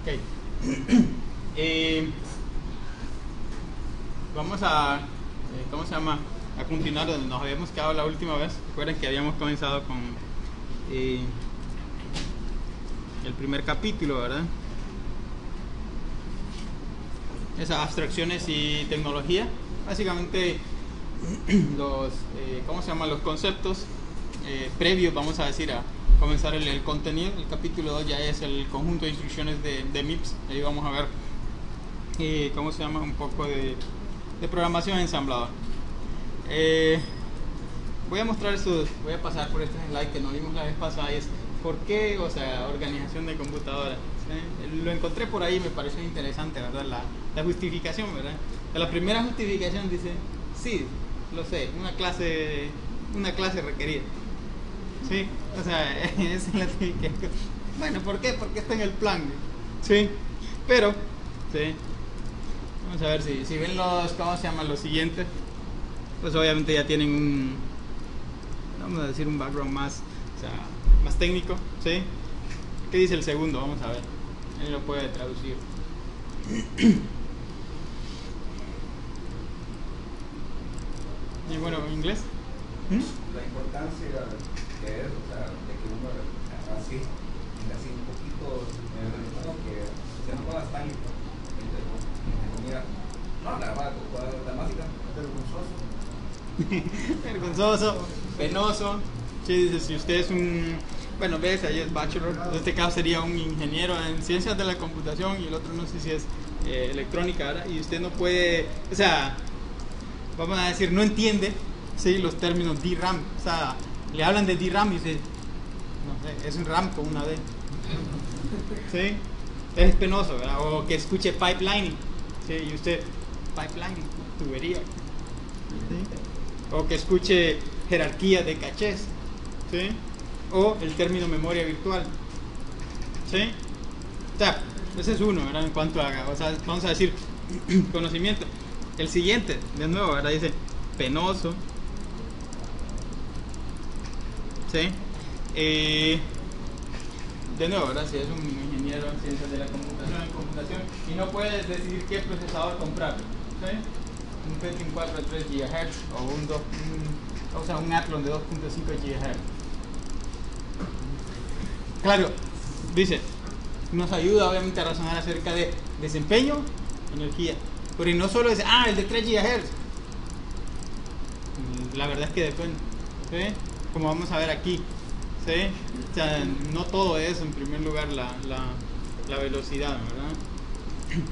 Ok. Vamos a, ¿cómo se llama? A continuar donde nos habíamos quedado la última vez. Recuerden que habíamos comenzado con el primer capítulo, ¿verdad? Esas abstracciones y tecnología. Básicamente los, ¿cómo se llama? Los conceptos previos, vamos a decir, a comenzar el contenido. El capítulo 2 ya es el conjunto de instrucciones de MIPS. Ahí vamos a ver, ¿cómo se llama? Un poco de programación ensamblador. Voy a mostrar estos, voy a pasar por este slide que nos vimos la vez pasada, y es ¿por qué? O sea, organización de computadoras. ¿Sí? Lo encontré por ahí, me pareció interesante, ¿verdad? La justificación, ¿verdad? La primera justificación dice, sí, lo sé, una clase requerida. Sí, o sea, esa es la justificación. Bueno, ¿por qué? Porque está en el plan. Sí, pero, sí. Vamos a ver si ven los, ¿cómo se llaman? Los siguientes. Pues obviamente ya tienen un, vamos a decir, un background más, o sea, más técnico, ¿sí? ¿Qué dice el segundo? Vamos a ver. Él lo puede traducir. Y bueno, ¿en inglés? La importancia que es, o sea, de que uno así un poquito, que no puedas tan no, la básica, Vergonzoso, penoso. Sí, dice, si usted es un, bueno, ves, ahí es bachelor, en este caso sería un ingeniero en ciencias de la computación y el otro no sé si es electrónica, ¿verdad? Y usted no puede, o sea, vamos a decir, no entiende, ¿sí? Los términos DRAM, o sea, le hablan de DRAM y dice, no sé, es un RAM con una D. ¿Sí? Es penoso, ¿verdad? O que escuche pipelining, ¿sí? Y usted, pipelining, tubería. ¿Sí? O que escuche jerarquía de cachés, ¿sí? O el término memoria virtual, ¿sí? O sea, ese es uno, ¿verdad? En cuanto a, o sea, vamos a decir, conocimiento. El siguiente, de nuevo, ¿verdad? Dice penoso, ¿sí? De nuevo, ¿verdad? Si es un ingeniero en ciencias de la computación, y no puedes decidir qué procesador comprar, ¿sí? Un Pentium 4 de 3 GHz o un Athlon de 2.5 GHz. Claro, dice, nos ayuda obviamente a razonar acerca de desempeño, energía. Pero no solo es, el de 3 GHz. La verdad es que depende, ¿sí? Como vamos a ver aquí, ¿sí? O sea, no todo es en primer lugar la velocidad, ¿verdad?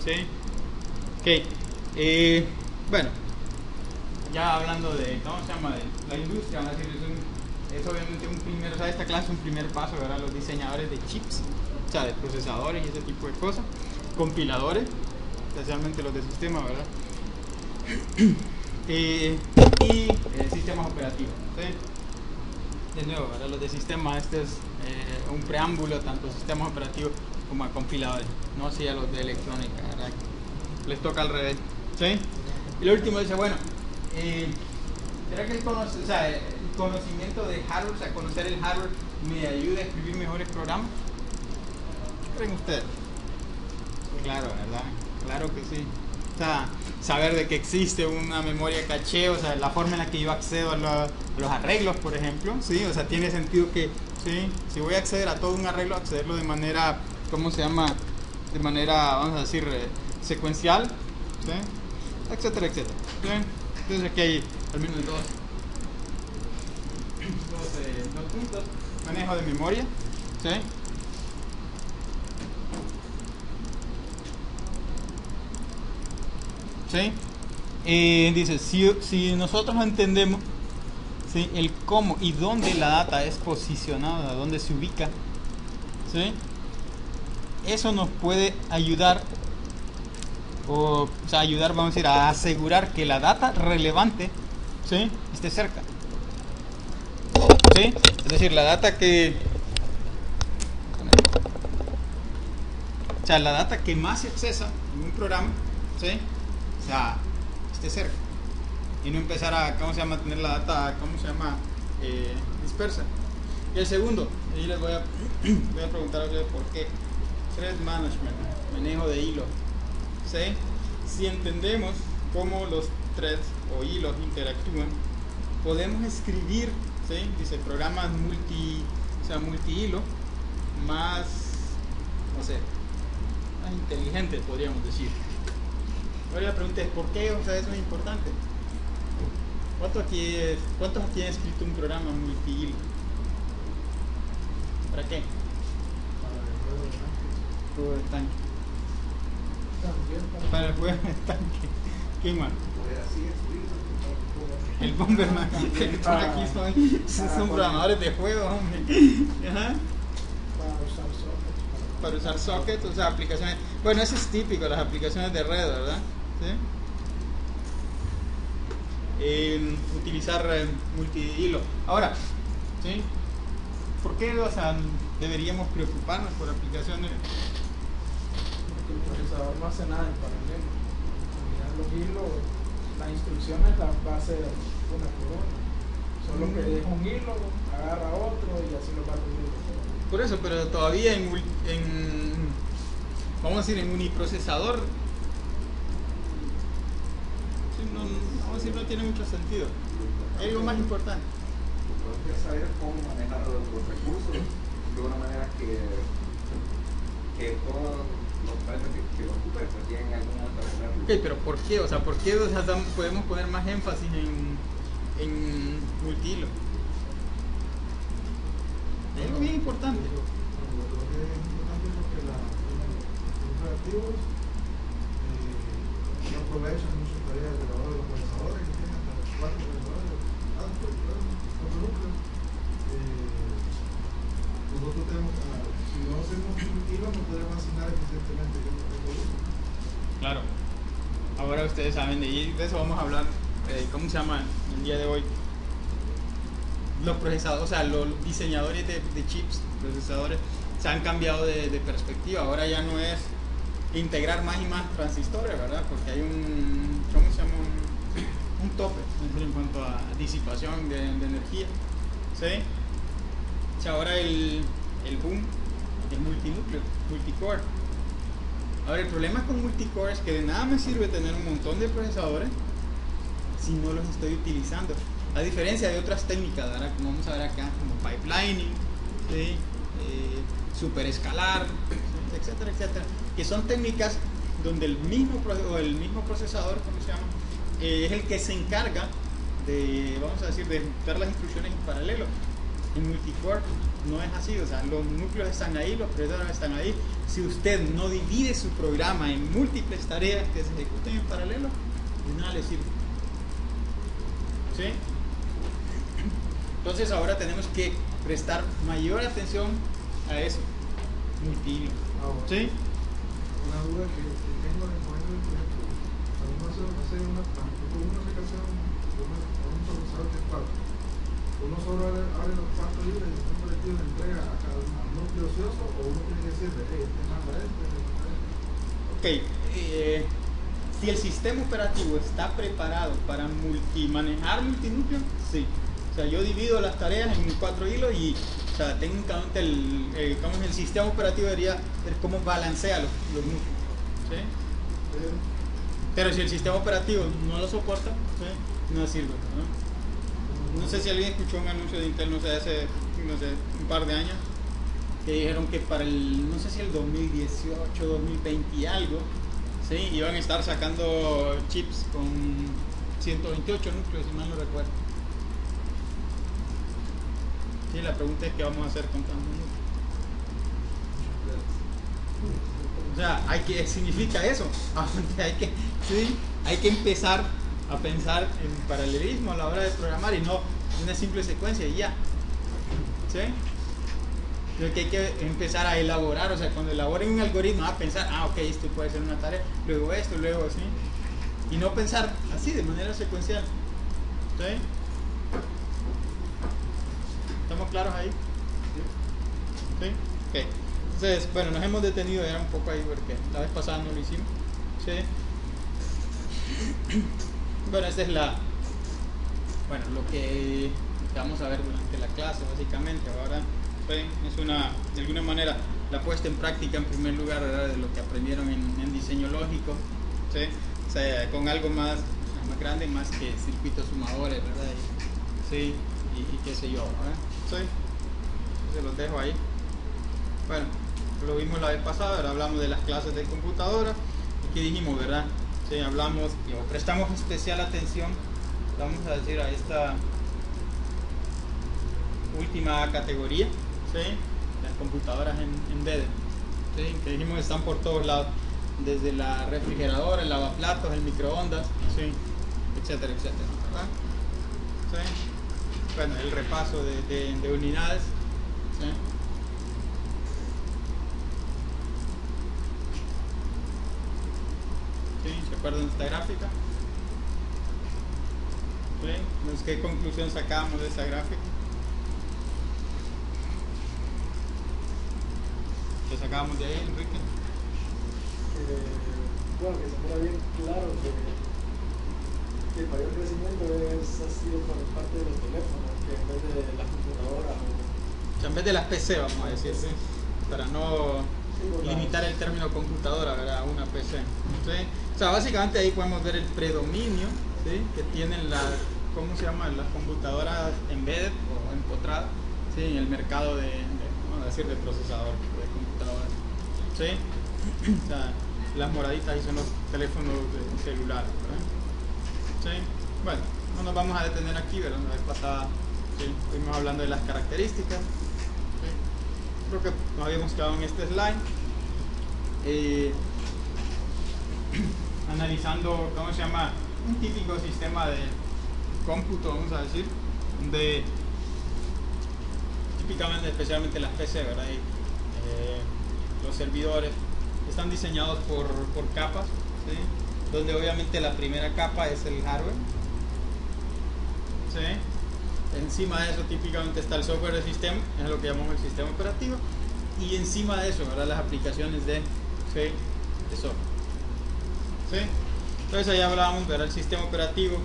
¿Sí? Ok. Bueno, ya hablando de, ¿cómo se llama? De la industria, vamos a decir, es obviamente un primer, o sea, esta clase es un primer paso, ¿verdad? Los diseñadores de chips, o sea, de procesadores y ese tipo de cosas, compiladores, especialmente los de sistema, ¿verdad? Y sistemas operativos, ¿sí? De nuevo, ¿verdad? Los de sistema, este es un preámbulo tanto a sistemas operativos como a compiladores, no así a los de electrónica, ¿verdad? Les toca al revés, ¿sí? Y lo último dice, bueno, ¿será que el conocimiento de hardware, o sea, conocer el hardware, me ayuda a escribir mejores programas? ¿Qué creen ustedes? Claro, ¿verdad? Claro que sí. O sea, saber de que existe una memoria caché, o sea, la forma en la que yo accedo a los arreglos, por ejemplo, ¿sí? O sea, tiene sentido que, ¿sí? Si voy a acceder a todo un arreglo, accederlo de manera, ¿cómo se llama? De manera, vamos a decir, secuencial, ¿sí? Etcétera, etcétera. ¿Sí? Entonces aquí hay al menos dos puntos. Manejo de memoria, ¿sí? ¿Sí? Dice, si nosotros entendemos, ¿sí? El cómo y dónde la data es posicionada, dónde se ubica, ¿sí? Eso nos puede ayudar, o sea, ayudar, vamos a decir, a asegurar que la data relevante, ¿sí? Esté cerca, ¿sí? Es decir, la data que, o sea, la data que más se accesa en un programa, ¿sí? O sea, esté cerca y no empezar a, ¿cómo se llama? Tener la data, ¿cómo se llama? Dispersa. Y el segundo, y les voy a preguntar a ustedes por qué. Thread management, manejo de hilos. ¿Sí? Si entendemos cómo los threads o hilos interactúan, podemos escribir, ¿sí? Dice programas multi-hilo más, no sé, más inteligentes, podríamos decir. Ahora la pregunta es, ¿por qué? O sea, eso es importante. ¿Cuántos aquí han escrito un programa multi-hilo? ¿Para qué? Juego de tanque. Para el juego de tanque. ¿Qué más? El Bomberman. Aquí son programadores de juegos, hombre. Ajá. Para usar sockets, o sea, aplicaciones. Bueno, eso es típico, las aplicaciones de red, ¿verdad? ¿Sí? Utilizar multihilo. Ahora, ¿sí? ¿Por qué, o sea, deberíamos preocuparnos por aplicaciones? Porque el procesador no hace nada en paralelo. Los hilos, las instrucciones las va a hacer una por una. Solo que deja un hilo, agarra otro y así lo va a tener. Por eso, pero todavía vamos a decir, en uniprocesador, vamos a decir, no tiene mucho sentido. Es lo más importante. Hay que saber cómo manejar los recursos de una manera que todos los países que lo ocupen pues lleguen a algún momento a tenerlo. Ok, pero ¿por qué? O sea, ¿por qué podemos poner más énfasis en multihilo? Es algo bien importante. Lo que es importante es porque los operativos no aprovechan muchas tareas de trabajo de los procesadores, que tienen hasta 4 procesadores, 4 núcleos. Nosotros tenemos, si no hacemos un hilo, no podemos asignar eficientemente el uso. Claro. Ahora ustedes saben de eso vamos a hablar, ¿cómo se llama el día de hoy? Los procesadores, o sea, los diseñadores de chips, procesadores, se han cambiado de perspectiva. Ahora ya no es integrar más y más transistores, ¿verdad? Porque hay ¿cómo se llama? Un tope en cuanto a disipación de energía. ¿Sí? O sea, ahora el boom es multinúcleo, multicore. Ahora el problema con multicore es que de nada me sirve tener un montón de procesadores si no los estoy utilizando. A diferencia de otras técnicas, ¿verdad? Como vamos a ver acá, como pipelining, ¿sí? Superescalar, etcétera, etcétera, que son técnicas donde el mismo procesador, ¿cómo se llama? Es el que se encarga de, vamos a decir, de ejecutar las instrucciones en paralelo. En multicore no es así, o sea, los núcleos están ahí, los procesadores están ahí. Si usted no divide su programa en múltiples tareas que se ejecuten en paralelo, de nada le sirve. ¿Sí? Entonces ahora tenemos que prestar mayor atención a eso, multihilo. ¿Sí? Una duda que tengo en el momento del proyecto, cuando uno hace una aplicación a un procesador de 4, uno solo abre los 4 libres y un colectivo le entrega a cada núcleo ocioso, o uno tiene que decirle, este manda este manda este. Ok, si el sistema operativo está preparado para manejar multinúcleo, sí. O sea, yo divido las tareas en 4 hilos y, o sea, técnicamente el sistema operativo debería ver cómo balancea los núcleos. ¿Sí? Pero si el sistema operativo no lo soporta, ¿sí? No sirve, ¿no? No sé si alguien escuchó un anuncio de Intel, hace un par de años, que dijeron que para no sé si el 2018, 2020 y algo, ¿sí? Iban a estar sacando chips con 128 núcleos, si mal no recuerdo. Sí, la pregunta es qué vamos a hacer con tantos núcleos. O sea, significa eso. Hay que empezar a pensar en paralelismo a la hora de programar y no una simple secuencia y ya. ¿Sí? Creo que hay que empezar a elaborar, o sea, cuando elaboren un algoritmo, a pensar, ok, esto puede ser una tarea, luego esto, luego así. Y no pensar así, de manera secuencial. ¿Sí? ¿Estamos claros ahí? ¿Sí? Ok. Entonces, bueno, nos hemos detenido ya un poco ahí porque la vez pasada no lo hicimos. ¿Sí? Bueno, esta es lo que vamos a ver durante la clase, básicamente. Ahora, ¿sí? Es de alguna manera, la puesta en práctica en primer lugar, ¿verdad?, de lo que aprendieron en diseño lógico, ¿sí? O sea, con algo más grande, más que circuitos sumadores, ¿verdad? Sí, y qué sé yo, ¿verdad? Sí, se los dejo ahí. Bueno, lo vimos la vez pasada, ahora hablamos de las clases de computadora. ¿Y qué dijimos, verdad? Sí, hablamos, prestamos especial atención, vamos a decir, a esta última categoría, ¿sí? Las computadoras embedded, ¿sí? Que dijimos que están por todos lados, desde la refrigeradora, el lavaplatos, el microondas, ¿sí? Etcétera, etcétera, ¿verdad? ¿Sí? Bueno, el repaso de unidades, ¿sí? ¿Sí? ¿Se acuerdan de esta gráfica? ¿Sí? Entonces, ¿qué conclusión sacamos de esa gráfica? ¿Qué sacamos de ahí, Enrique? Bueno, que se fuera bien claro que el mayor crecimiento ha sido por parte de los teléfonos, que en vez de las computadoras. O sea, en vez de las PC, vamos a decir, ¿sí? Para no limitar el término computadora, ¿verdad?, a una PC, ¿sí? O sea, básicamente ahí podemos ver el predominio, ¿sí?, que tienen las, ¿cómo se llaman?, las computadoras embedded o empotradas, ¿sí?, en el mercado vamos a decir, de procesador, de computadoras, ¿sí? O sea, las moraditas ahí son los teléfonos celulares, ¿verdad? ¿Sí? Bueno, no nos vamos a detener aquí, ¿verdad? La vez pasada, ¿sí?, estuvimos hablando de las características, ¿sí? Creo que nos habíamos quedado en este slide analizando, ¿cómo se llama?, un típico sistema de cómputo, vamos a decir, de típicamente, especialmente las PC, ¿verdad? Y, los servidores están diseñados por capas, ¿sí?, donde obviamente la primera capa es el hardware, ¿sí? Encima de eso típicamente está el software del sistema, es lo que llamamos el sistema operativo, y encima de eso, ¿verdad?, las aplicaciones de software, ¿sí? Entonces ahí hablábamos, ¿verdad?, el sistema operativo,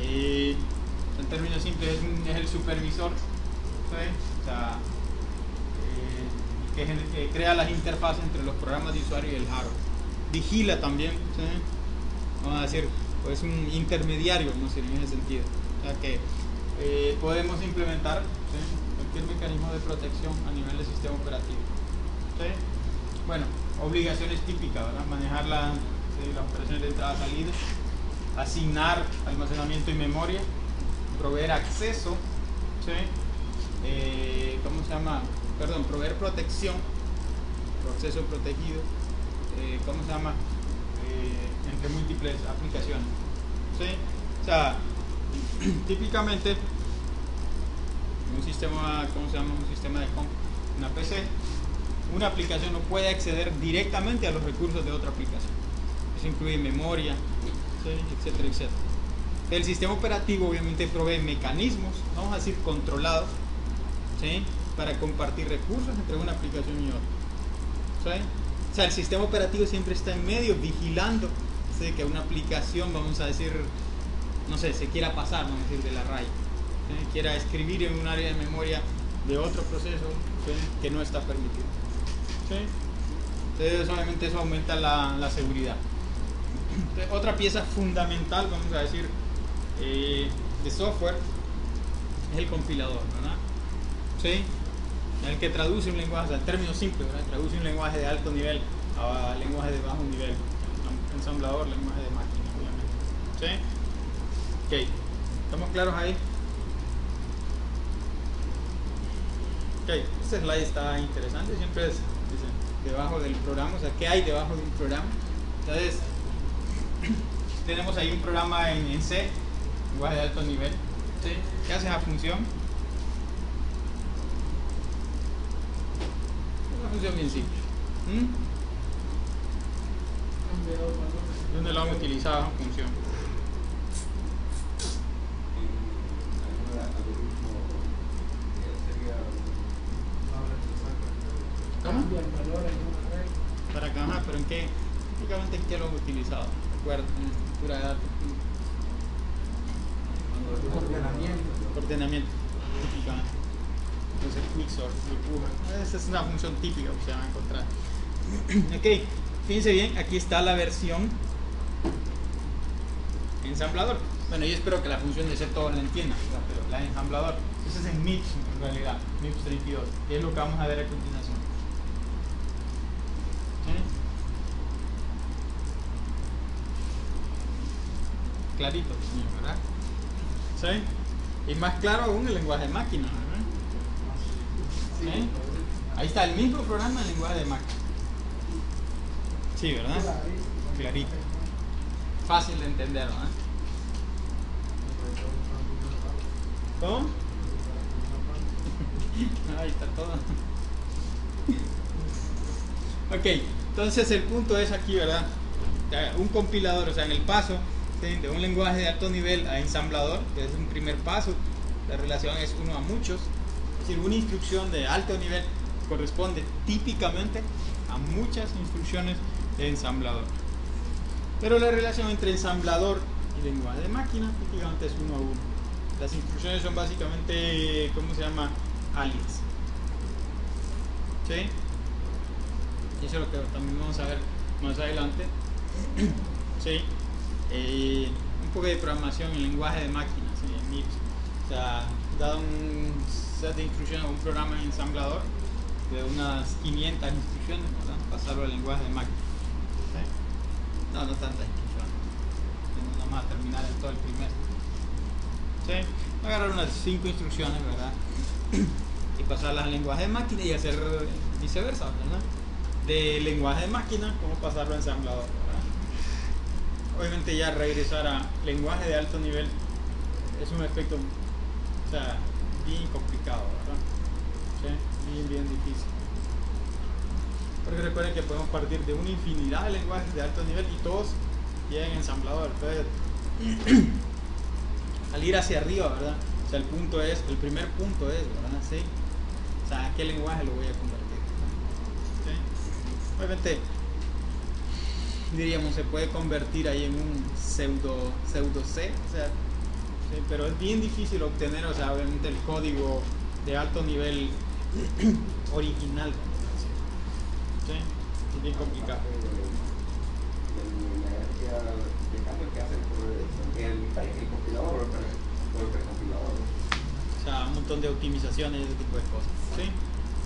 en términos simples es el supervisor, ¿sí? O sea, que crea las interfaces entre los programas de usuario y el hardware. Vigila también, ¿sí? Vamos a decir, pues un intermediario, no sé, en ese sentido. O sea que podemos implementar, ¿sí?, cualquier mecanismo de protección a nivel del sistema operativo, ¿sí? Bueno, obligaciones típicas, ¿verdad? Manejar las operaciones de entrada-salida, asignar almacenamiento y memoria, proveer acceso, ¿sí? ¿Cómo se llama? Perdón, proveer protección, acceso protegido, ¿cómo se llama? Entre múltiples aplicaciones, ¿sí? O sea, típicamente un sistema, ¿cómo se llama?, un sistema de cómputo, una PC, una aplicación no puede acceder directamente a los recursos de otra aplicación. Eso incluye memoria, ¿sí?, etcétera, etcétera. El sistema operativo obviamente provee mecanismos, vamos a decir, controlados, ¿sí?, para compartir recursos entre una aplicación y otra, ¿sí? O sea, el sistema operativo siempre está en medio, vigilando, ¿sí?, que una aplicación, vamos a decir, no sé, se quiera pasar, vamos a decir, de la raya, ¿sí?, quiera escribir en un área de memoria de otro proceso, ¿sí?, que no está permitido, ¿sí? Entonces, obviamente eso aumenta la seguridad. Entonces, otra pieza fundamental, vamos a decir, de software es el compilador, ¿verdad? ¿Sí? El que traduce un lenguaje, o sea, en términos simples, ¿verdad?, traduce un lenguaje de alto nivel a lenguaje de bajo nivel, ensamblador, lenguaje de máquina, obviamente, ¿sí? Ok, ¿estamos claros ahí? Ok, este slide está interesante, siempre es, dice, debajo del programa, o sea, ¿qué hay debajo de un programa? Entonces, tenemos ahí un programa en C, lenguaje de alto nivel, ¿sí? ¿Qué hace esa función? Una función bien simple. ¿Dónde lo han utilizado esa función? ¿Cómo? Para acá, pero ¿en qué? Típicamente ¿en qué lo han utilizado? ¿Recuerdo? En estructura de datos. Ordenamiento. Ordenamiento, típicamente. Entonces quicksort, esa es una función típica que se van a encontrar. Ok, fíjense bien, aquí está la versión ensamblador. Bueno, yo espero que la función de set todos la entiendan, ¿verdad? Pero la ensamblador, eso es en MIPS en realidad, MIPS 32, que es lo que vamos a ver a continuación. ¿Sí? Clarito, ¿verdad? ¿Sí? Y más claro aún el lenguaje de máquina, ¿verdad? ¿Sí? Ahí está el mismo programa en lenguaje de máquina. Sí, ¿verdad? Clarito. Fácil de entender, ¿verdad? ¿Cómo? Ahí está todo. Ok, entonces el punto es aquí, ¿verdad? Un compilador, o sea, en el paso, ¿sí?, de un lenguaje de alto nivel a ensamblador, que es un primer paso, la relación es 1 a muchos. Es decir, una instrucción de alto nivel corresponde típicamente a muchas instrucciones de ensamblador. Pero la relación entre ensamblador y lenguaje de máquina típicamente es 1 a 1. Las instrucciones son básicamente, ¿cómo se llama? Alias. ¿Sí? Y eso es lo que también vamos a ver más adelante. ¿Sí? Un poco de programación en lenguaje de máquina, ¿sí? En MIPS. O sea, dado un set de instrucciones, un programa en ensamblador de unas 500 instrucciones, ¿verdad?, pasarlo al lenguaje de máquina. ¿Sí? No tantas instrucciones. Nada más a terminar en todo el primer. ¿Sí? Agarrar unas 5 instrucciones, ¿verdad?, y pasarlas al lenguaje de máquina y hacer viceversa, ¿verdad? De lenguaje de máquina, como pasarlo a ensamblador, ¿verdad? Obviamente ya regresar a lenguaje de alto nivel es un efecto, o sea, bien complicado, ¿verdad? ¿Sí? Bien difícil. Porque recuerden que podemos partir de una infinidad de lenguajes de alto nivel y todos llegan en ensamblador. Entonces, al ir hacia arriba, ¿verdad? O sea, el primer punto es, ¿verdad? ¿Sí? O sea, ¿a qué lenguaje lo voy a convertir? ¿Sí? Obviamente, diríamos, se puede convertir ahí en un pseudo C, o sea, ¿sí? Pero es bien difícil obtener, o sea, obviamente el código de alto nivel original, ¿sí? Es bien complicado. El cambio que hacen por el compilador o el precompilador. O sea, un montón de optimizaciones y ese tipo de cosas. ¿Sí?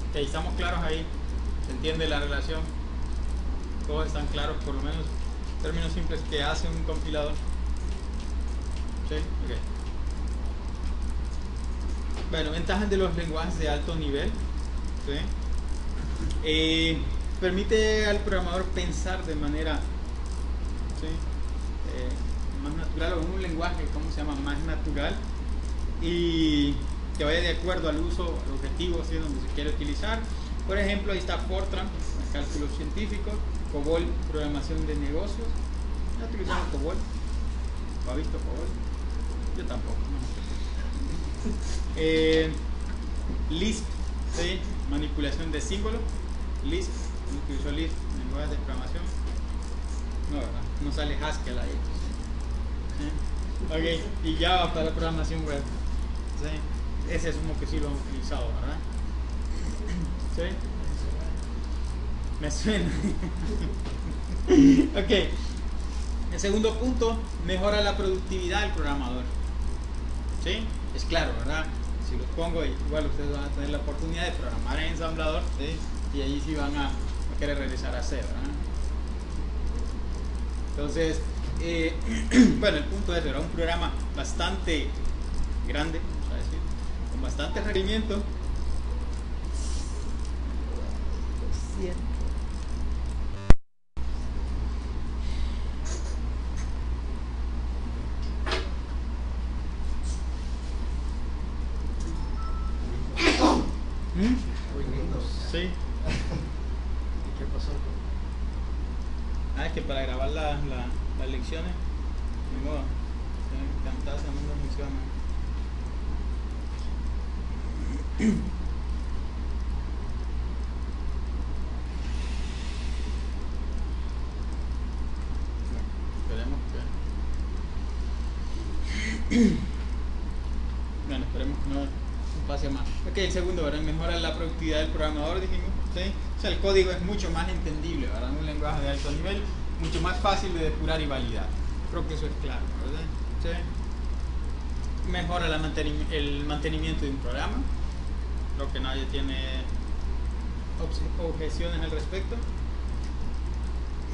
Ok, estamos claros ahí. ¿Se entiende la relación? Todos están claros, por lo menos términos simples que hace un compilador. ¿Sí? Ok. Bueno, ventajas de los lenguajes de alto nivel. ¿Sí? Permite al programador pensar de manera, ¿sí?, más natural, o en un lenguaje, ¿cómo se llama?, más natural, y que vaya de acuerdo al uso, al objetivo, ¿sí?, donde se quiere utilizar. Por ejemplo, ahí está Fortran, cálculos científicos, COBOL, programación de negocios. ¿Ya utilizamos COBOL? ¿Lo ha visto COBOL? Yo tampoco, ¿no? Lisp, ¿sí?, manipulación de símbolos. Lisp, ¿no utilizó Lisp en lenguaje de programación? No, ¿verdad? No sale Haskell ahí. ¿Sí? Ok, y Java para programación web. ¿Sí? Ese es uno que sí lo hemos utilizado, ¿verdad? ¿Sí? Me suena. Ok. El segundo punto, mejora la productividad del programador. ¿Sí? Es claro, ¿verdad? Si los pongo, igual ustedes van a tener la oportunidad de programar en ensamblador, ¿sí?, y allí sí van a querer regresar a C, ¿verdad? Entonces, bueno, el punto es, ¿verdad?, un programa bastante grande, vamos a decir, con bastante requerimiento. Sí. ¿Y qué pasó? Es que para grabar las lecciones, ni modo, Camtasia no funciona. Esperemos que... Bueno, esperemos que no pase hacia más. Ok, el segundo, ¿verdad? Mejora la productividad del programador, dijimos, ¿sí? O sea, el código es mucho más entendible, ¿verdad? Un lenguaje de alto nivel, mucho más fácil de depurar y validar. Creo que eso es claro, ¿verdad? ¿Sí? Mejora el mantenimiento de un programa. Creo que nadie tiene objeciones al respecto.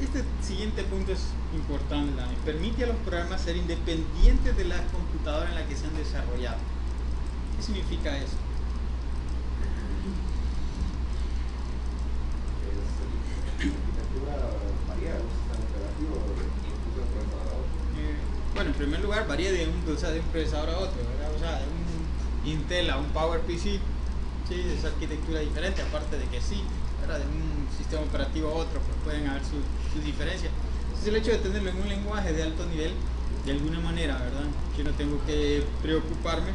Este siguiente punto es importante también. Permite a los programas ser independientes de la computadora en la que se han desarrollado. ¿Qué significa eso? Bueno, en primer lugar varía de un procesador a otro, ¿verdad? O sea, de un Intel a un PowerPC, sí, es arquitectura diferente, aparte de que sí, ¿verdad? De un sistema operativo a otro, pues pueden haber sus diferencias. Entonces el hecho de tenerlo en un lenguaje de alto nivel, de alguna manera, ¿verdad? Yo no tengo que preocuparme,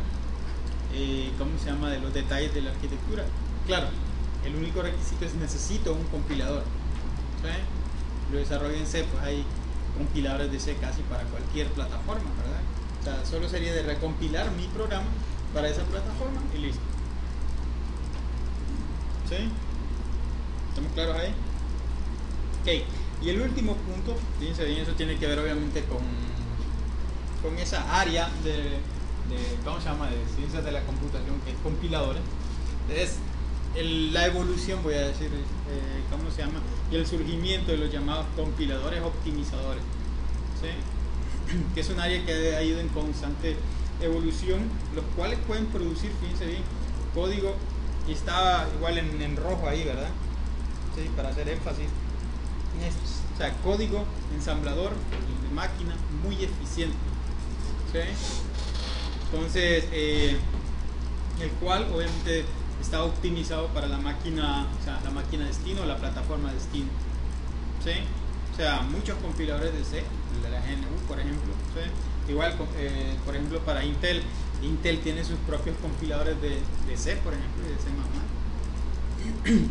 ¿cómo se llama?, de los detalles de la arquitectura. Claro, el único requisito es necesito un compilador, ¿sí? Lo desarrollo en C, pues hay compiladores de C casi para cualquier plataforma, ¿verdad? O sea, solo sería de recompilar mi programa para esa plataforma y listo. ¿Sí? ¿Estamos claros ahí? Ok, y el último punto, fíjense bien, eso tiene que ver obviamente con esa área de ¿cómo se llama?, de ciencias de la computación, que es compiladores. Es la evolución, voy a decir, ¿cómo se llama?, y el surgimiento de los llamados compiladores optimizadores, ¿sí? Que es un área que ha ido en constante evolución, los cuales pueden producir, fíjense bien, código, y está igual en rojo ahí, ¿verdad? Sí, para hacer énfasis en esto. O sea, código ensamblador de máquina muy eficiente, ¿sí? Entonces, el cual obviamente está optimizado para la máquina, o sea, la máquina destino o la plataforma destino, ¿sí? O sea, muchos compiladores de C, el de la GNU, por ejemplo, ¿sí? Igual, por ejemplo, para Intel tiene sus propios compiladores de C, por ejemplo, y de C++,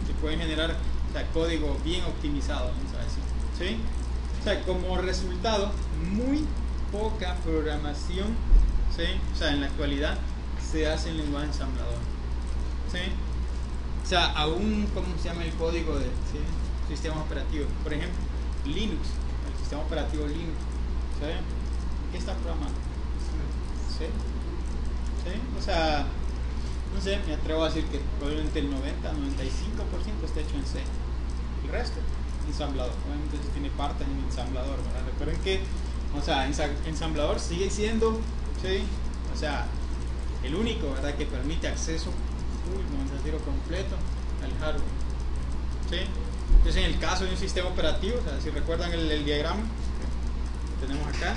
que pueden generar, o sea, código bien optimizado, vamos a decir, ¿sí? O sea, como resultado, muy poca programación, ¿sí? O sea, en la actualidad se hace en lenguaje ensamblador, ¿sí? O sea, aún, ¿cómo se llama el código de, ¿sí?, sistemas operativos? Por ejemplo, Linux, el sistema operativo Linux, ¿sí? ¿Qué está programando? ¿Sí? ¿Sí? O sea, no sé, me atrevo a decir que probablemente el 90-95% está hecho en C. El resto, ensamblador. Obviamente eso tiene partes en ensamblador, ¿verdad? Recuerden que, o sea, ensamblador sigue siendo, ¿sí?, o sea, el único, ¿verdad?, que permite acceso, vamos a decirlo, completo al hardware, ¿sí? Entonces, en el caso de un sistema operativo, o sea, si recuerdan el diagrama que tenemos acá,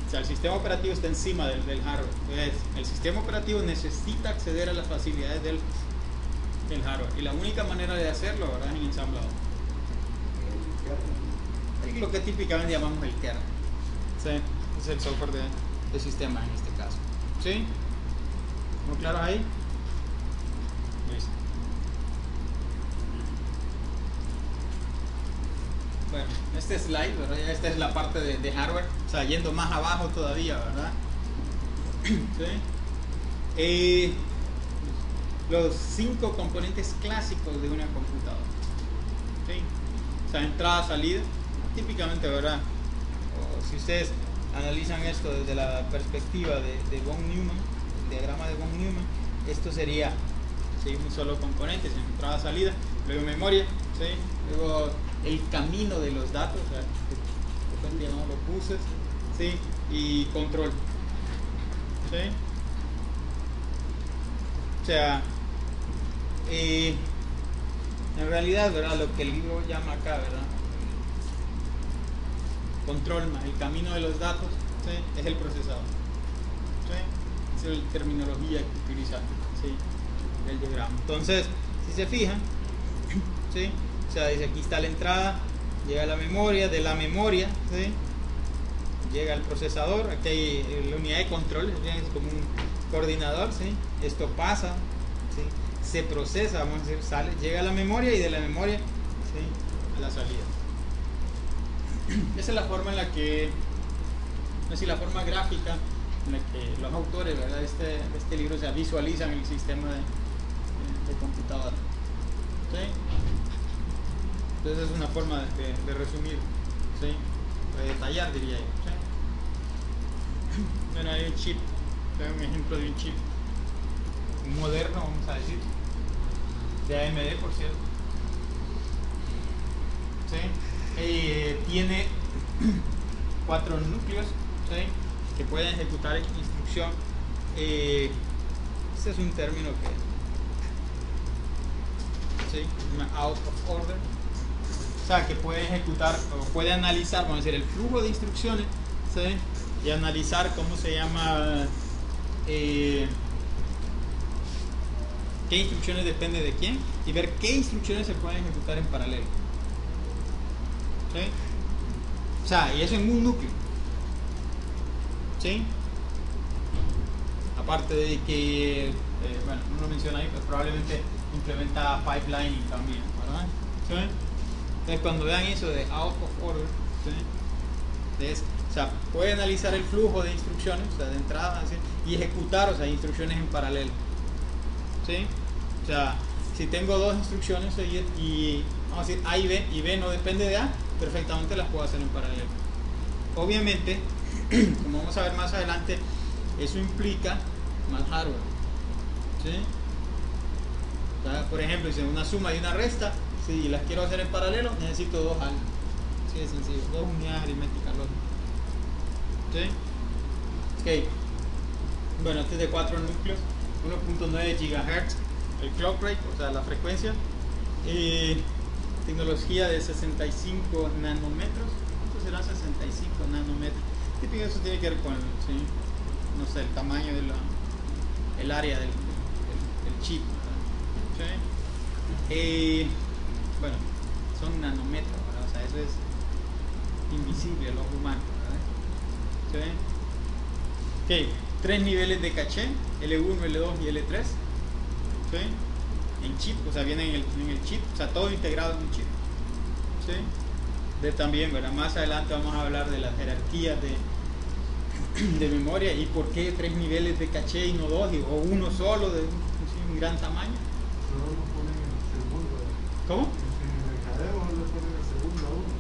o sea, el sistema operativo está encima del hardware. Entonces, el sistema operativo necesita acceder a las facilidades del hardware, y la única manera de hacerlo, ¿verdad?, es en ensamblador. Es lo que típicamente llamamos el kernel, ¿sí? Es el software de sistema en este caso, ¿sí? ¿Muy claro ahí? Listo. Bueno, este slide, ¿verdad? Esta es la parte de hardware, o sea, yendo más abajo todavía, ¿verdad? ¿Sí? Los 5 componentes clásicos de una computadora, ¿sí? O sea, entrada, salida, típicamente, ¿verdad? O si ustedes analizan esto desde la perspectiva de von Neumann, el diagrama de von Neumann, esto sería, ¿sí?, un solo componente, entrada, salida, luego memoria, ¿sí?, luego el camino de los datos, o sea, ¿no?, los buses, ¿sí?, y control, ¿sí? O sea, en realidad, ¿verdad?, lo que el libro llama acá, ¿verdad?, control más el camino de los datos, ¿sí?, es el procesador, ¿sí? Esa es la terminología que utiliza, ¿sí?, el diagrama. Entonces, si se fijan, ¿sí?, o sea, dice, aquí está la entrada, llega a la memoria, de la memoria, ¿sí?, llega al procesador, aquí hay la unidad de control, es como un coordinador, ¿sí?, esto pasa, ¿sí?, se procesa, vamos a decir, sale, llega a la memoria, y de la memoria, ¿sí?, a la salida. Esa es la forma en la que, no sé si la forma gráfica en la que los autores, ¿verdad?, de este libro, o sea, visualizan el sistema de computadora. ¿Sí? Entonces es una forma de resumir, ¿sí?, de detallar, diría yo. ¿Sí? Bueno, hay un chip, un ejemplo de un chip moderno, vamos a decir, de AMD, por cierto. ¿Sí? Tiene 4 núcleos, ¿sí?, que pueden ejecutar instrucción. Este es un término que, ¿sí?, out of order, o sea, que puede ejecutar o puede analizar, vamos a decir, el flujo de instrucciones, ¿sí?, y analizar cómo se llama, qué instrucciones depende de quién, y ver qué instrucciones se pueden ejecutar en paralelo. ¿Sí? O sea, y eso en un núcleo. ¿Sí? Aparte de que, bueno, no lo menciona ahí, pero probablemente implementa pipelining también, ¿verdad? ¿Sí? Entonces, cuando vean eso de out of order, ¿sí?, o sea, puede analizar el flujo de instrucciones, o sea, de entrada, ¿sí?, y ejecutar, o sea, instrucciones en paralelo. ¿Sí? O sea, si tengo 2 instrucciones y vamos a decir A y B no depende de A, perfectamente las puedo hacer en paralelo. Obviamente, como vamos a ver más adelante, eso implica más hardware. ¿Sí? O sea, por ejemplo, si una suma y una resta, si las quiero hacer en paralelo, necesito 2 algo. Así de sencillo, 2 unidades aritméticas lógicas. ¿Sí? Ok. Bueno, este es de 4 núcleos, 1.9 GHz, el clock rate, o sea, la frecuencia, tecnología de 65 nanómetros. ¿Cuánto será 65 nanómetros? Típico, eso tiene que ver con, ¿sí?, no sé, el tamaño de el área del chip, ¿sí? Bueno, son nanómetros, ¿verdad? O sea, eso es invisible al ojo humano, ¿verdad? ¿Sí? Ok, 3 niveles de caché, L1, L2 y L3, ¿sí?, en chip, o sea, vienen en el chip, o sea, todo integrado en un chip. ¿Sí? También, ¿verdad?, más adelante vamos a hablar de las jerarquías de memoria y por qué 3 niveles de caché y no 2, o uno solo de un gran tamaño. Pero no ponen el segundo. ¿Cómo? En el mercadeo no le ponen el segundo a uno.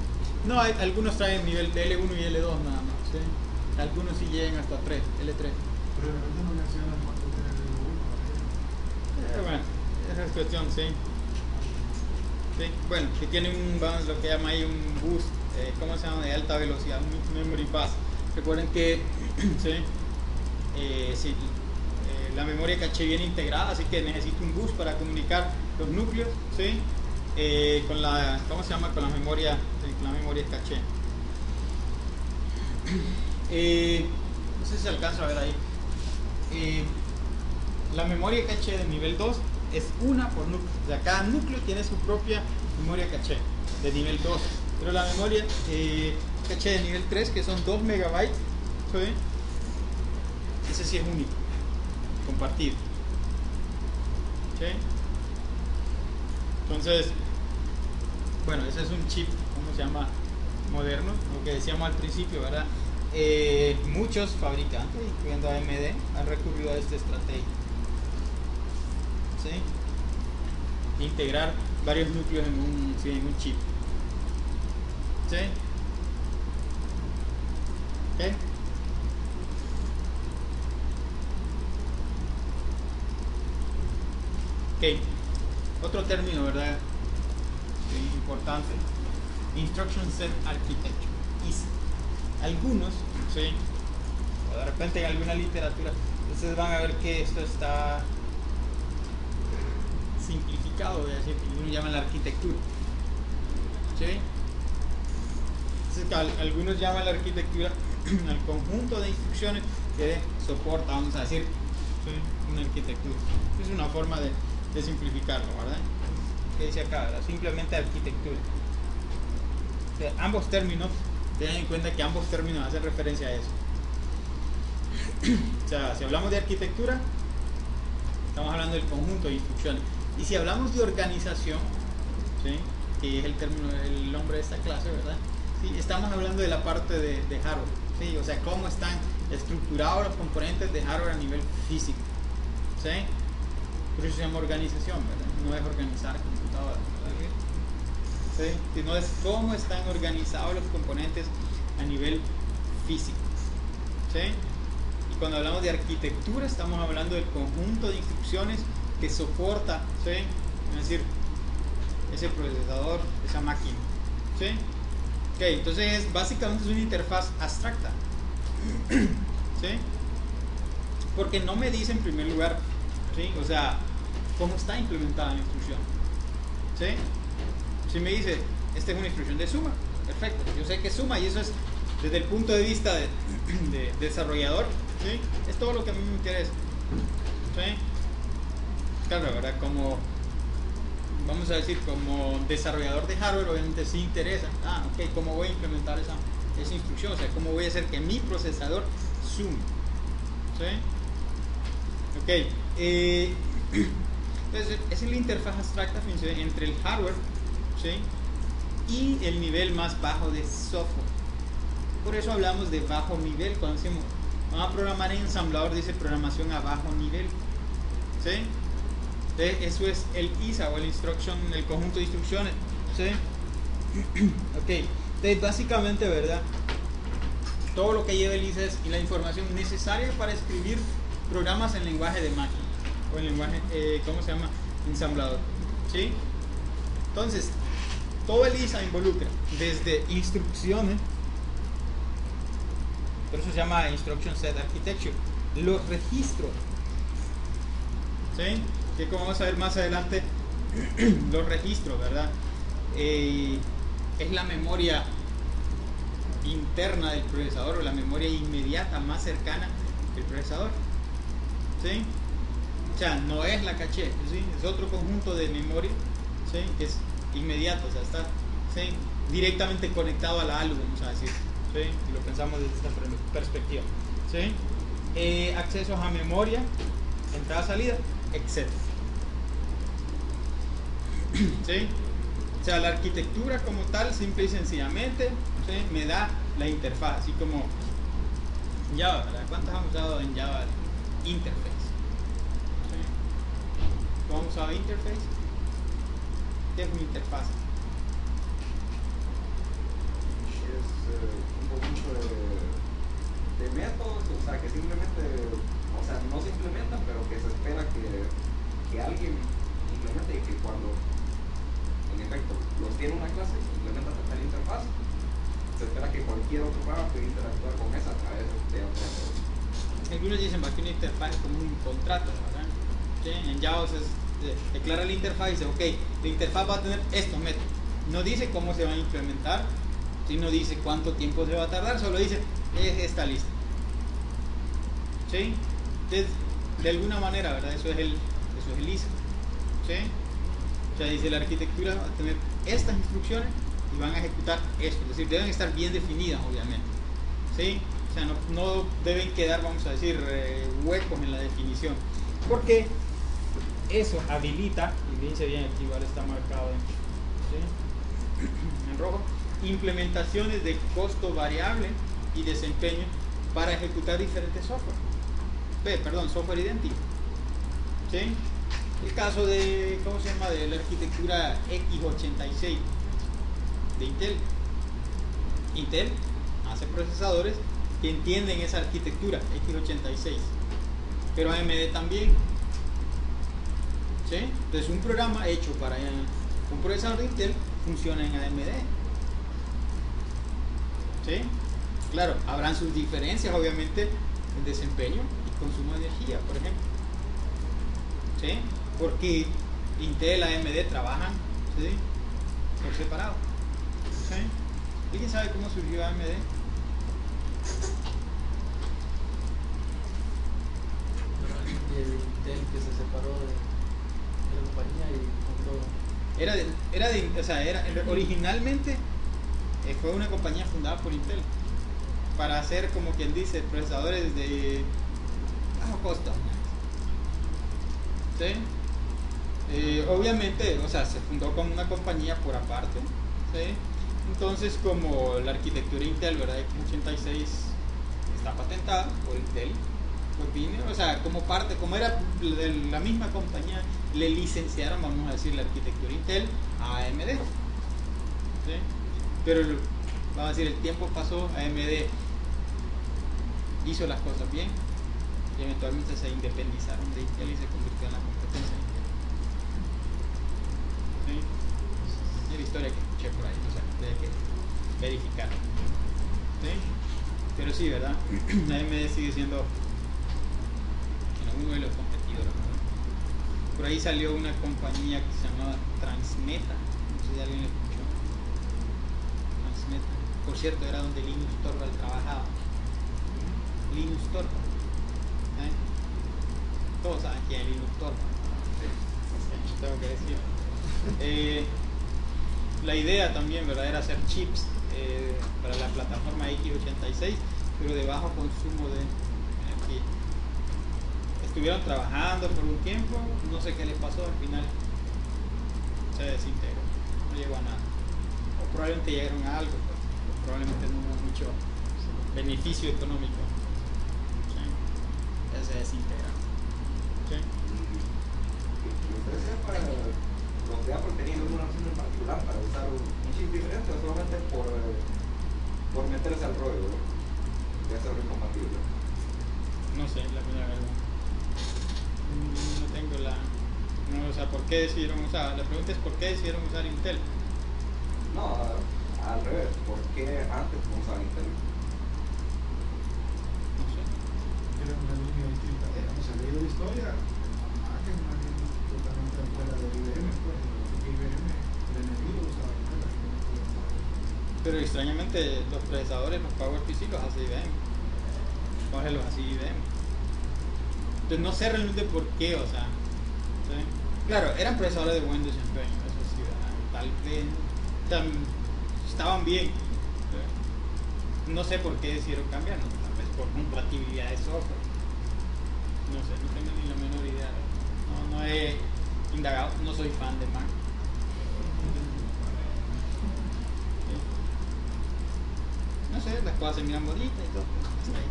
No, algunos traen nivel de L1 y L2 nada más, ¿sí? Algunos sí llegan hasta 3, L3. Pero realmente no mencionan cuánto tiene el L1. Bueno, esa es cuestión, sí. Sí. Bueno, que tiene lo que llama ahí un boost, ¿cómo se llama?, de alta velocidad, un memory bus. Recuerden que ¿sí?, sí, la memoria caché viene integrada, así que necesito un bus para comunicar los núcleos, ¿sí?, con la, ¿cómo se llama?, con la memoria, sí, con la memoria caché. No sé si se alcanza a ver ahí. La memoria caché de nivel 2 es una por núcleo, o sea, cada núcleo tiene su propia memoria caché de nivel 2, pero la memoria caché de nivel 3, que son 2 megabytes, ¿sí?, ese sí es único, compartido. ¿Sí? Entonces, bueno, ese es un chip, ¿cómo se llama?, moderno, lo que decíamos al principio, ¿verdad? Muchos fabricantes, incluyendo AMD, han recurrido a esta estrategia. ¿Sí? Integrar varios núcleos en un chip. ¿Sí? ¿Ok? Ok. Otro término, ¿verdad?, importante: Instruction Set Architecture, ISA. Algunos, ¿sí?, o de repente en alguna literatura, ustedes van a ver que esto está simplificado, voy a decir, que uno llama la arquitectura. ¿Sí? Entonces, algunos llaman la arquitectura al conjunto de instrucciones que soporta, vamos a decir, ¿sí?, una arquitectura. Es una forma de simplificarlo, ¿verdad? Que dice acá, ¿verdad?, simplemente arquitectura. O sea, ambos términos, tengan en cuenta que ambos términos hacen referencia a eso. O sea, si hablamos de arquitectura, estamos hablando del conjunto de instrucciones. Y si hablamos de organización, ¿sí?, que es el nombre de esta clase, ¿verdad?, ¿sí?, estamos hablando de la parte de hardware, ¿sí?, o sea, cómo están estructurado los componentes de hardware a nivel físico. ¿Sí? Por eso se llama organización, ¿verdad? No es organizar computadoras, ¿verdad? ¿Sí? Sino es cómo están organizados los componentes a nivel físico. ¿Sí? Y cuando hablamos de arquitectura estamos hablando del conjunto de instrucciones que soporta, ¿sí? Es decir, ese procesador, esa máquina. ¿Sí? Ok, entonces básicamente es una interfaz abstracta. ¿Sí? Porque no me dice en primer lugar, ¿sí? O sea, cómo está implementada la instrucción. ¿Sí? Si me dice, esta es una instrucción de suma, perfecto, yo sé que suma y eso es desde el punto de vista de desarrollador, ¿sí? Es todo lo que a mí me interesa. ¿Sí? Claro, ¿verdad? Como, vamos a decir, como desarrollador de hardware, obviamente sí interesa. Ok, ¿cómo voy a implementar esa instrucción? O sea, ¿cómo voy a hacer que mi procesador sume? ¿Sí? Ok. Entonces, esa es la interfaz abstracta entre el hardware, ¿sí? Y el nivel más bajo de software. Por eso hablamos de bajo nivel. Cuando decimos vamos a programar en ensamblador, dice programación a bajo nivel. ¿Sí? Entonces, eso es el ISA o el conjunto de instrucciones. ¿Sí? Ok. Entonces, básicamente, ¿verdad? Todo lo que lleva el ISA es la información necesaria para escribir programas en lenguaje de máquina o en lenguaje, ¿cómo se llama? Ensamblador. ¿Sí? Entonces, todo el ISA involucra desde instrucciones, por eso se llama Instruction Set Architecture, los registros, ¿sí? Que como vamos a ver más adelante, los registros, ¿verdad? Es la memoria interna del procesador o la memoria inmediata más cercana del procesador. ¿Sí? O sea, no es la caché, ¿sí? Es otro conjunto de memoria, ¿sí? Que es inmediato, o sea, está, ¿sí? Directamente conectado a la ALU, vamos a decir, ¿sí? Y lo pensamos desde esta perspectiva, ¿sí? Accesos a memoria, entrada, salida, etc. ¿Sí? O sea, la arquitectura como tal, simple y sencillamente, ¿sí? Me da la interfaz, así como Java, ¿verdad? ¿Cuántos hemos usado en Java? Interface. ¿Sí? ¿Cómo hemos usado interface? ¿Qué es una interfaz? Es un conjunto de métodos, o sea, que simplemente, o sea, no se implementan, pero que se espera que alguien implemente y que cuando, en efecto, los tiene una clase, implementa tal interfaz, se espera que cualquier otro programa pueda interactuar con esa a través de otro método. Algunos dicen que una interfaz es como un contrato, ¿verdad? ¿Sí? En Java se declara la interfaz y dice, ok, la interfaz va a tener estos métodos. No dice cómo se va a implementar, no dice cuánto tiempo se va a tardar, solo dice, es esta lista. ¿Sí? Entonces, de alguna manera, ¿verdad? Eso es el ISA. ¿Sí? O sea, dice la arquitectura va a tener estas instrucciones y van a ejecutar esto. Es decir, deben estar bien definidas, obviamente. ¿Sí? O sea, no deben quedar, vamos a decir, huecos en la definición. Porque eso habilita, y fíjense bien, aquí igual está marcado en rojo, implementaciones de costo variable y desempeño para ejecutar diferentes software. Software idéntico. ¿Sí? El caso de, ¿cómo se llama? De la arquitectura x86 de Intel. Intel hace procesadores que entienden esa arquitectura x86, pero AMD también. ¿Sí? Entonces un programa hecho para un procesador de Intel funciona en AMD. ¿Sí? Claro, habrán sus diferencias obviamente en desempeño y consumo de energía, por ejemplo. ¿Sí? Porque Intel y AMD trabajan, ¿sí? Por separado. ¿Sí? ¿Alguien sabe cómo surgió AMD? El Intel que se separó de la compañía y fundó. Originalmente fue una compañía fundada por Intel para hacer, como quien dice, procesadores de bajo costo. ¿Sí? Obviamente, o sea, se fundó como una compañía por aparte. ¿Sí? Entonces, como la arquitectura Intel, ¿verdad? X86 está patentada por Intel. Pues vino, o sea, como parte, como era de la misma compañía, le licenciaron, vamos a decir, la arquitectura Intel a AMD. ¿Sí? Pero, vamos a decir, el tiempo pasó, AMD hizo las cosas bien y eventualmente se independizaron de Intel y se convirtió en la competencia de Intel. ¿Sí? Es la historia que escuché por ahí, o sea, hay que verificar. ¿Sí? Pero sí, ¿verdad? AMD sigue siendo uno de los competidores, ¿verdad? Por ahí salió una compañía que se llamaba Transmeta, no sé si alguien la escuchó. Transmeta, por cierto, era donde Linus Torvald trabajaba. Linus Torvald, ¿eh? Todos saben quién es Linus Torvald, tengo que decir. La idea también, ¿verdad?, era hacer chips para la plataforma x86, pero de bajo consumo de energía. Estuvieron trabajando por un tiempo, no sé qué les pasó, al final se desintegró, no llegó a nada. O probablemente llegaron a algo, pero probablemente no hubo mucho beneficio económico. ¿Sí? Ya se desintegraron. ¿Sí? ¿Y ustedes sean para los de Apple tenían alguna razón en particular para usar un chip diferente o solamente por meterse al rollo, ¿no?, de hacerlo incompatible? No sé, la verdad. No tengo la... No, o sea, ¿por qué decidieron usar? La pregunta es ¿por qué decidieron usar Intel? No, al revés, ¿por qué antes no usaban Intel? No sé. Era una línea distinta. O sea, leído la historia, que es una línea totalmente afuera de IBM, pues, IBM, el enemigo usaba Intel. Pero extrañamente los procesadores, los PowerPC los hace IBM. Ahora los hace IBM. Entonces no sé realmente por qué, o sea, ¿sí? Claro, eran procesadores de buen desempeño, eso sí, tal vez estaban bien, ¿sí? No sé por qué decidieron cambiar, ¿no? Tal vez por compatibilidad de software, no sé, no tengo ni la menor idea, no he indagado, no soy fan de Mac. ¿Sí? No sé, las cosas se miran bonitas y todo, hasta ahí.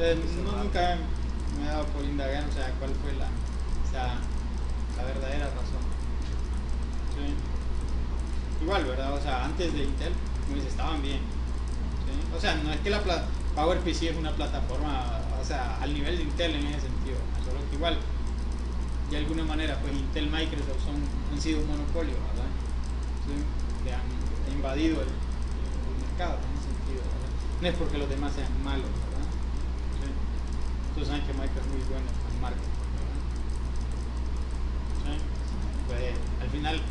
Nunca me he dado por indagar, o sea, cuál fue la verdadera razón. ¿Sí? Igual, ¿verdad? O sea, antes de Intel, como dice, estaban bien. ¿Sí? O sea, no es que la PowerPC es una plataforma, o sea, al nivel de Intel en ese sentido, solo que igual, de alguna manera, pues Intel y Microsoft han sido un monopolio, ¿verdad? ¿Sí? Que han invadido el mercado en ese sentido, ¿verdad? No es porque los demás sean malos, ¿verdad? Ustedes saben que Microsoft es muy bueno en marketing, ¿verdad? ¿Sí? Pues al final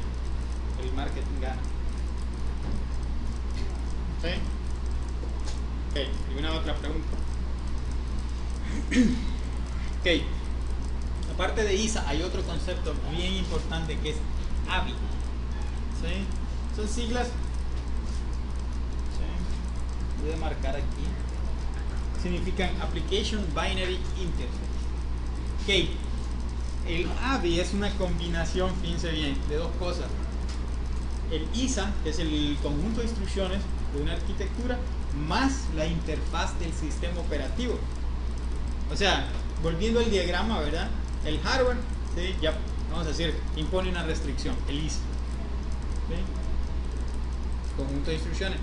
el marketing gana. ¿Sí? Ok, ¿alguna otra pregunta? Ok, aparte de ISA hay otro concepto bien importante que es ABI. ¿Sí? Son siglas. ¿Sí? Voy a marcar aquí. Significan Application Binary Interface. Ok, el ABI es una combinación, fíjense bien, de dos cosas. El ISA, que es el conjunto de instrucciones de una arquitectura, más la interfaz del sistema operativo. O sea, volviendo al diagrama, ¿verdad? El hardware, ¿sí? Ya vamos a decir, impone una restricción, el ISA. ¿Sí? Conjunto de instrucciones.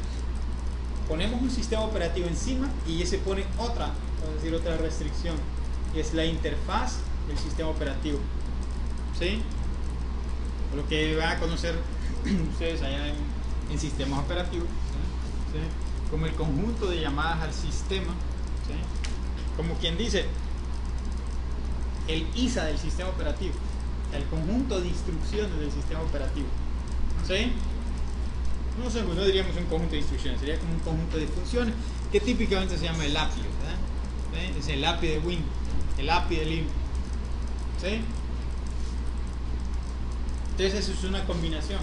Ponemos un sistema operativo encima y ese pone otra, vamos a decir, otra restricción, que es la interfaz del sistema operativo. ¿Sí? Lo que van a conocer ustedes allá en sistemas operativos, ¿sí? Como el conjunto de llamadas al sistema, ¿sí? Como quien dice, el ISA del sistema operativo, el conjunto de instrucciones del sistema operativo. ¿Sí? No diríamos un conjunto de instrucciones, sería como un conjunto de funciones que típicamente se llama el API, ¿verdad? ¿Sí? Es el API de Windows, el API de Linux. ¿Sí? Entonces eso es una combinación.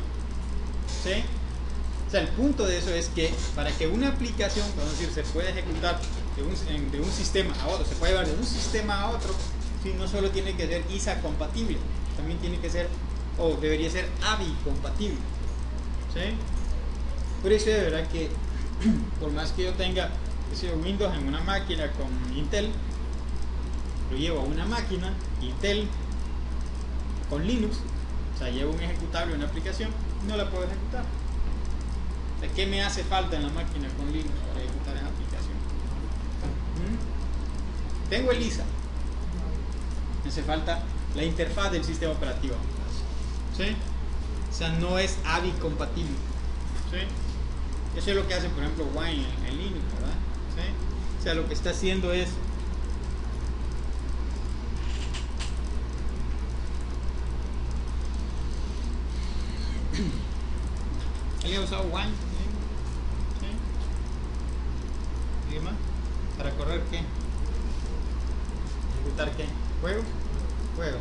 ¿Sí? O sea, el punto de eso es que para que una aplicación, vamos a decir, se pueda ejecutar de un sistema a otro, se puede llevar de un sistema a otro, ¿sí? No solo tiene que ser ISA compatible, también tiene que ser, o debería ser ABI compatible. ¿Sí? Por eso de verdad que por más que yo tenga Windows en una máquina con Intel, lo llevo a una máquina Intel con Linux, o sea, llevo un ejecutable, una aplicación, no la puedo ejecutar. ¿De qué me hace falta en la máquina con Linux para ejecutar esa aplicación? Tengo el ISA, me hace falta la interfaz del sistema operativo, ¿sí? O sea, no es AVI compatible, ¿sí? Eso es lo que hace, por ejemplo, Wine en Linux, ¿verdad? ¿Sí? O sea, lo que está haciendo es ¿alguien ha usado Wine? ¿Sí? ¿Alguien más? ¿Para correr qué? ¿Ejecutar qué? ¿Juego? Juego.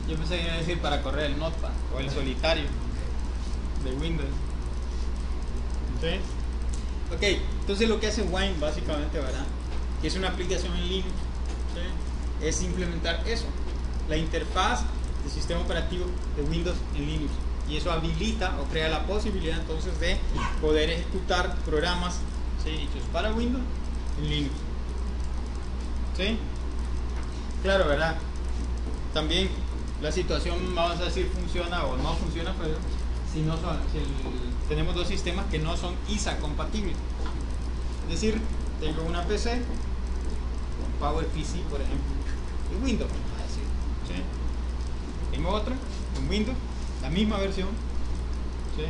Yo pensé que iba a decir para correr el Notepad o el solitario de Windows. ¿Sí? Ok, entonces lo que hace Wine básicamente, ¿verdad? Que es una aplicación en Linux, ¿sí? Es implementar eso, la interfaz del sistema operativo de Windows en Linux. Y eso habilita o crea la posibilidad entonces de poder ejecutar programas, ¿sí?, hechos para Windows en Linux. ¿Sí? Claro, ¿verdad? También la situación, vamos a decir, funciona o no funciona, pero si tenemos dos sistemas que no son ISA compatibles. Es decir, tengo una PC con PowerPC, por ejemplo, y Windows, vamos a decir, ¿sí? Tengo otra con Windows, la misma versión, ¿sí?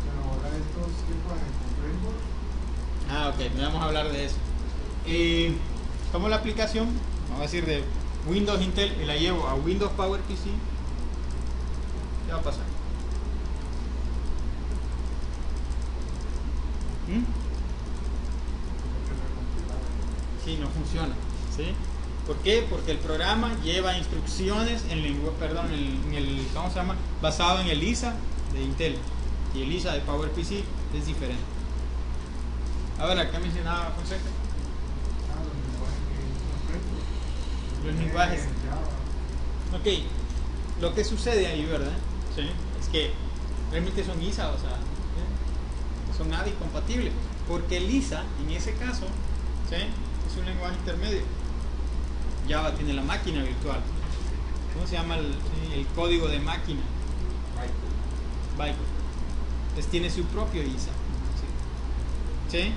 Pero ahora estos tipos de framework. Ah, ok, vamos a hablar de eso. Tomo la aplicación, vamos a decir, de Windows Intel y la llevo a Windows PowerPC. ¿Qué va a pasar? Sí, no funciona, ¿sí? ¿Por qué? Porque el programa lleva instrucciones en el ¿cómo se llama? Basado en el ISA de Intel, y el ISA de PowerPC es diferente. Ahora, ¿qué mencionaba Fonseca? Los lenguajes. Ok, lo que sucede ahí, ¿verdad? ¿Sí? Es que realmente son ISA, o sea, ¿sí?, son AVI compatibles, porque el ISA en ese caso, ¿sí?, es un lenguaje intermedio. Java tiene la máquina virtual. ¿Cómo se llama el código de máquina? Bytecode. Entonces tiene su propio ISA. ¿Sí?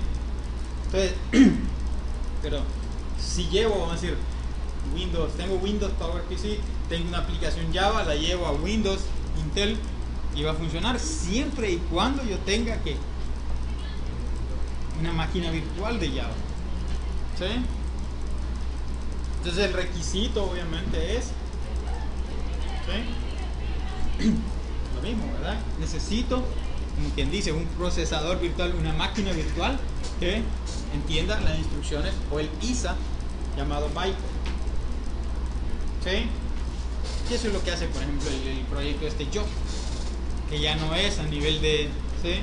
Entonces, pero si llevo, vamos a decir, tengo Windows PowerPC, tengo una aplicación Java, la llevo a Windows Intel y va a funcionar siempre y cuando yo tenga que una máquina virtual de Java. ¿Sí? Entonces el requisito obviamente es, ¿sí?, lo mismo, ¿verdad? Necesito, como quien dice, un procesador virtual, una máquina virtual que entienda las instrucciones o el ISA llamado bytecode. ¿Sí? Y eso es lo que hace, por ejemplo, el proyecto Job, que ya no es a nivel de, ¿sí?,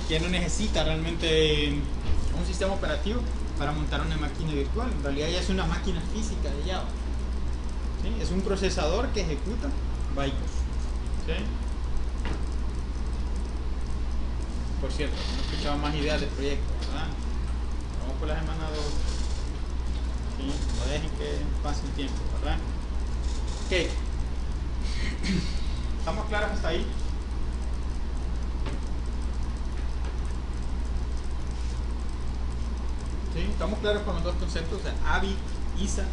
que no necesita realmente un sistema operativo para montar una máquina virtual. En realidad ya es una máquina física de Java, ¿sí? Es un procesador que ejecuta bytecode, ¿sí? Por cierto, no he escuchado más ideas de proyectos, ¿verdad? Vamos por la semana 2, ¿sí? No dejen que pase el tiempo, ¿verdad? Ok, ¿estamos claros hasta ahí? ¿Sí? ¿Estamos claros con los dos conceptos? O sea, AVI, ISA.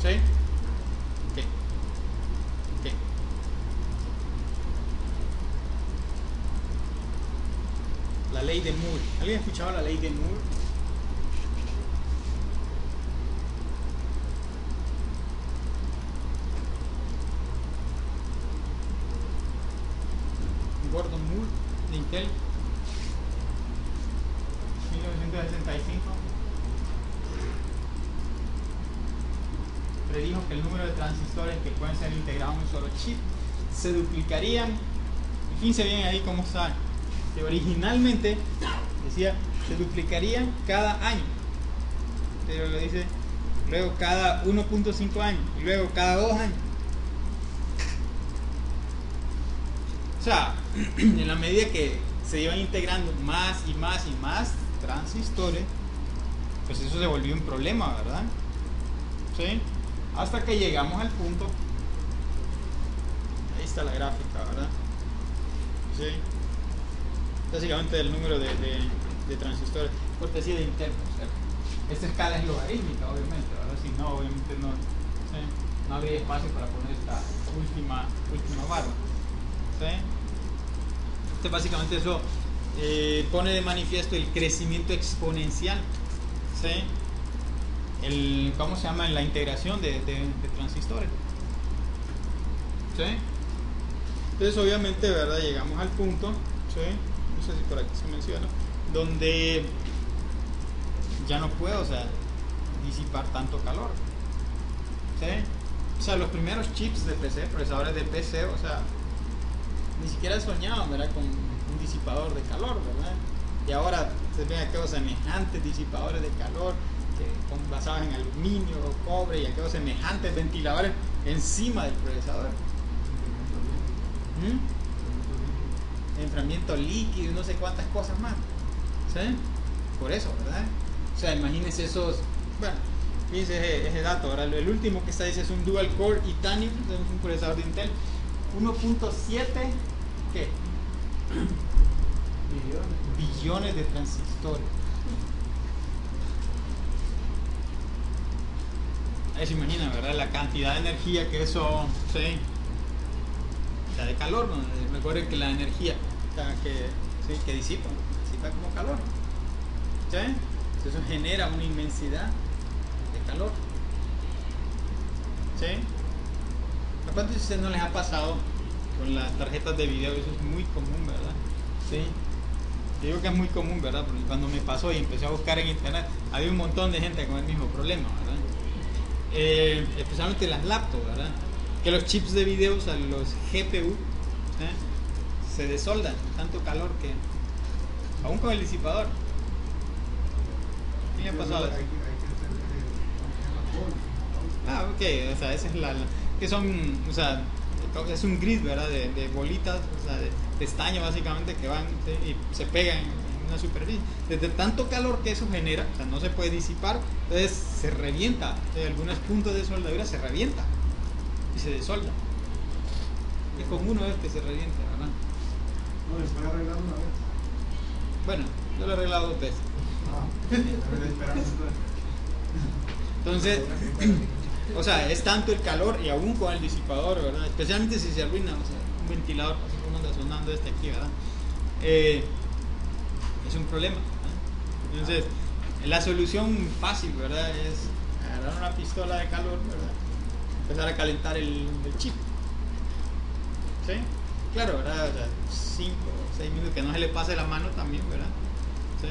¿Sí? Ok. Ok. La ley de Moore. ¿Alguien ha escuchado la ley de Moore? Gordon Moore de Intel, 1965, predijo que el número de transistores que pueden ser integrados en un solo chip se duplicarían. Y fíjense bien ahí cómo está, que originalmente decía se duplicarían cada año, pero lo dice luego cada 1.5 años y luego cada 2 años. O sea, en la medida que se iban integrando más y más y más transistores, pues eso se volvió un problema, ¿verdad? ¿Sí? Hasta que llegamos al punto, ahí está la gráfica, ¿verdad? ¿Sí? Básicamente el número de transistores, cortesía de Intel, ¿cierto? Esta escala es logarítmica, obviamente, ¿verdad? Si no, obviamente no, ¿sí? No habría espacio para poner esta última barra, ¿sí? Básicamente eso pone de manifiesto el crecimiento exponencial, ¿sí? ¿Cómo se llama? La integración de transistores, ¿sí? Entonces obviamente, ¿verdad? Llegamos al punto, ¿sí? No sé si por aquí se menciona, donde ya no puedo, o sea, disipar tanto calor, ¿sí? O sea, los primeros chips de PC, procesadores de PC, o sea, ni siquiera soñaban, ¿verdad?, con un disipador de calor, ¿verdad? Y ahora se ven aquellos semejantes disipadores de calor basados en aluminio o cobre, y aquellos semejantes ventiladores encima del procesador. Enfriamiento líquido y no sé cuántas cosas más, ¿sí? Por eso, ¿verdad? O sea, imagínense esos, bueno, fíjense ese dato, ¿verdad? El último que está dice es un dual core Titanium, es un procesador de Intel, 1.7 ¿qué? billones de transistores. Ahí se imagina, ¿verdad? La cantidad de energía que eso, ¿sí? O sea, de calor, ¿no? Recuerden que la energía que disipa como calor, ¿sí? Eso genera una inmensidad de calor, ¿sí? ¿A cuántos de ustedes no les ha pasado con las tarjetas de video? Eso es muy común, ¿verdad? Sí. Yo digo que es muy común, ¿verdad? Porque cuando me pasó y empecé a buscar en internet, había un montón de gente con el mismo problema, ¿verdad? Especialmente las laptops, ¿verdad? Que los chips de video, o sea, los GPU, se desoldan, tanto calor que, aún con el disipador. ¿Qué le ha pasado? Ah, ok, o sea, esa es que son, o sea, es un grid, ¿verdad? De bolitas, o sea, de estaño básicamente, que van, ¿sí?, y se pegan en una superficie. Desde tanto calor que eso genera, o sea, no se puede disipar, entonces se revienta. Algunos puntos de soldadura se revienta y se desolda. Es común una vez que se revienta, ¿verdad? No, les voy a arreglar una vez. Bueno, yo lo he arreglado 2 veces. Entonces, o sea, es tanto el calor y aún con el disipador, ¿verdad? Especialmente si se arruina, o sea, un ventilador, así como anda sonando este aquí, ¿verdad? Es un problema, ¿verdad? Entonces, la solución fácil, ¿verdad?, es agarrar una pistola de calor, ¿verdad?, empezar a calentar el chip, ¿sí? Claro, ¿verdad? O sea, 5 o 6 minutos, que no se le pase la mano también, ¿verdad? ¿Sí?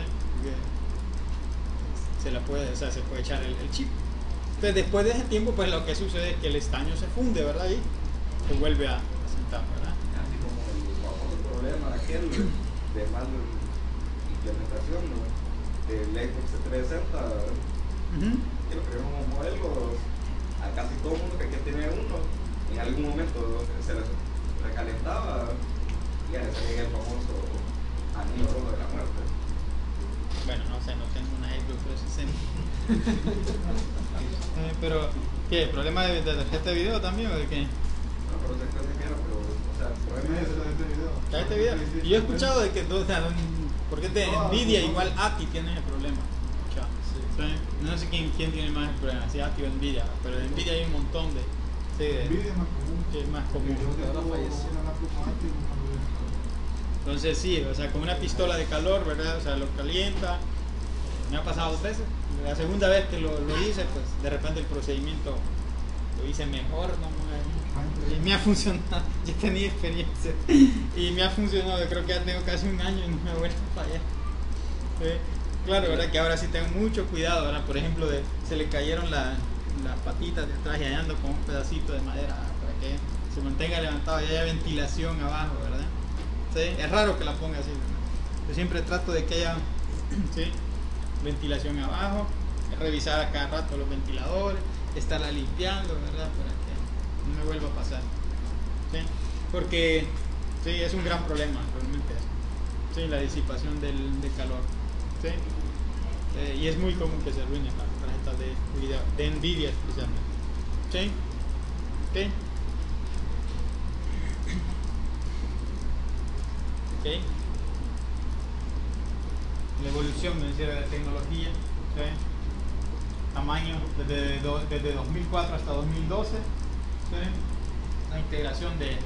Porque se puede echar el chip. Entonces, después de ese tiempo, pues lo que sucede es que el estaño se funde, ¿verdad? Y se vuelve a sentar, ¿verdad? Así como el famoso problema aquel de mal implementación, ¿no?, del Xbox 360, que los primeros modelos, a casi todo el mundo que tiene uno, en algún momento se les recalentaba y ya les salía el famoso anillo rojo de la muerte. Bueno, no sé, no tengo una Xbox 360. Pero, ¿qué? ¿Problema de tarjeta de video también o de qué? No, pero se cree que era, pero, o sea, probablemente es este video. ¿Este video? Y yo he escuchado de que, o sea, porque de Nvidia igual ATI tiene ese problema. No sé quién tiene más el problema, si ATI o Nvidia, pero de Nvidia hay un montón de... Sí, Nvidia es más común. Que es más común. Entonces sí, o sea, con una pistola de calor, ¿verdad? O sea, lo calienta. Me ha pasado 2 veces. La segunda vez que lo hice, pues de repente el procedimiento lo hice mejor, ¿no? Y me ha funcionado. Yo tenía experiencia y me ha funcionado. Yo creo que ya tengo casi 1 año y no me he vuelto a fallar. ¿Sí? Claro, ¿verdad? Que ahora sí tengo mucho cuidado, ¿verdad? Por ejemplo, se le cayeron las patitas de atrás y allá ando con un pedacito de madera para que se mantenga levantado y haya ventilación abajo, ¿verdad? ¿Sí? Es raro que la ponga así, ¿verdad? Yo siempre trato de que haya, ¿sí?, ventilación abajo, revisar a cada rato los ventiladores, estarla limpiando, ¿verdad? Para que no me vuelva a pasar, ¿sí? Porque Sí, es un gran problema realmente eso. Sí, la disipación del calor. Sí. Y es muy común que se arruinen las tarjetas de video, de Nvidia especialmente. ¿Sí? ¿Ok? ¿Ok? La evolución, me decía, de la tecnología. ¿Sí? Tamaño desde 2004 hasta 2012. ¿Sí? La integración de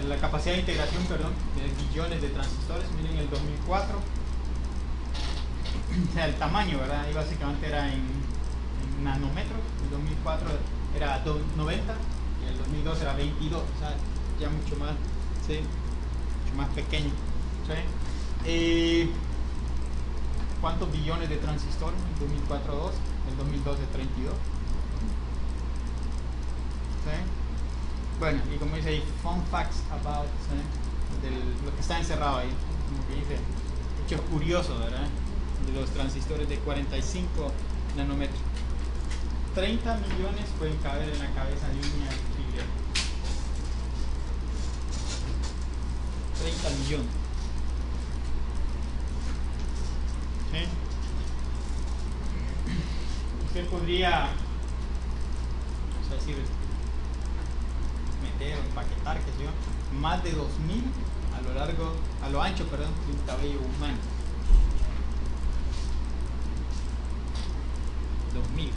la capacidad de integración, perdón, de billones de transistores. Miren el 2004. O sea, el tamaño, ¿verdad? Ahí básicamente era en nanómetros. El 2004 era 90 y el 2002 era 22. O sea, ya mucho más, ¿sí? Mucho más pequeño. ¿Sí? ¿Cuántos billones de transistores? En 2004 2, en 2012 32. ¿Sí? Bueno, y como dice ahí, fun facts about, ¿sí? Lo que está encerrado ahí. Como que dice, hechos curiosos, ¿verdad? De los transistores de 45 nanómetros. 30 millones pueden caber en la cabeza de un niño chileno. 30 millones. ¿Sí? Usted podría, o sea, decir, meter o empaquetar, qué sé yo, más de 2000 a lo ancho, perdón, de un cabello humano. 2000.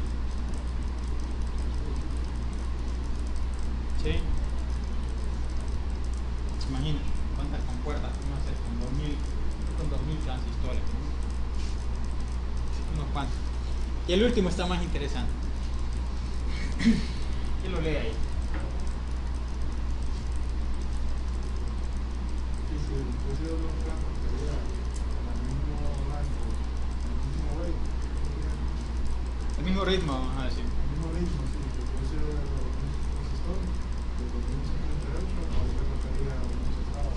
¿Sí? ¿Se imagina cuántas compuertas podemos hacer con 2000 transistores? Unos cuantos. Y el último está más interesante. ¿Quién lo lee ahí? Si el precio de los campos sería al mismo rango, El mismo ritmo, vamos a decir. el mismo ritmo, sí, el precio de los transistores, de 2058 ahorita costaría un centavo.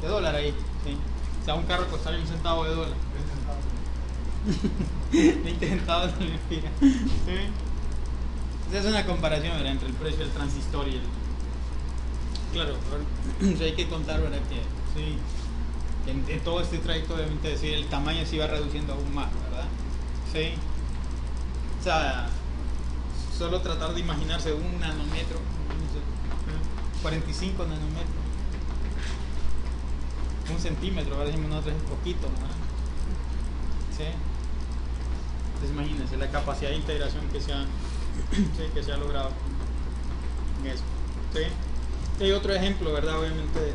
De dólar ahí, sí. O sea, un carro costaría un centavo de dólar. 20 centavos de lempiras. ¿Sí? Esa es una comparación, ¿verdad?, entre el precio del transistor y el... Claro, hay que contar, ¿verdad?, que sí, en todo este trayecto, obviamente, decir, el tamaño se iba reduciendo aún más, ¿verdad? Sí. O sea, solo tratar de imaginarse un nanómetro, no sé, 45 nanómetros, un centímetro, ahora decimos nosotros, es poquito, ¿verdad? ¿Sí? Entonces imagínense la capacidad de integración que se ha, sí, que se ha logrado en eso. ¿Sí? Hay otro ejemplo, ¿verdad? Obviamente,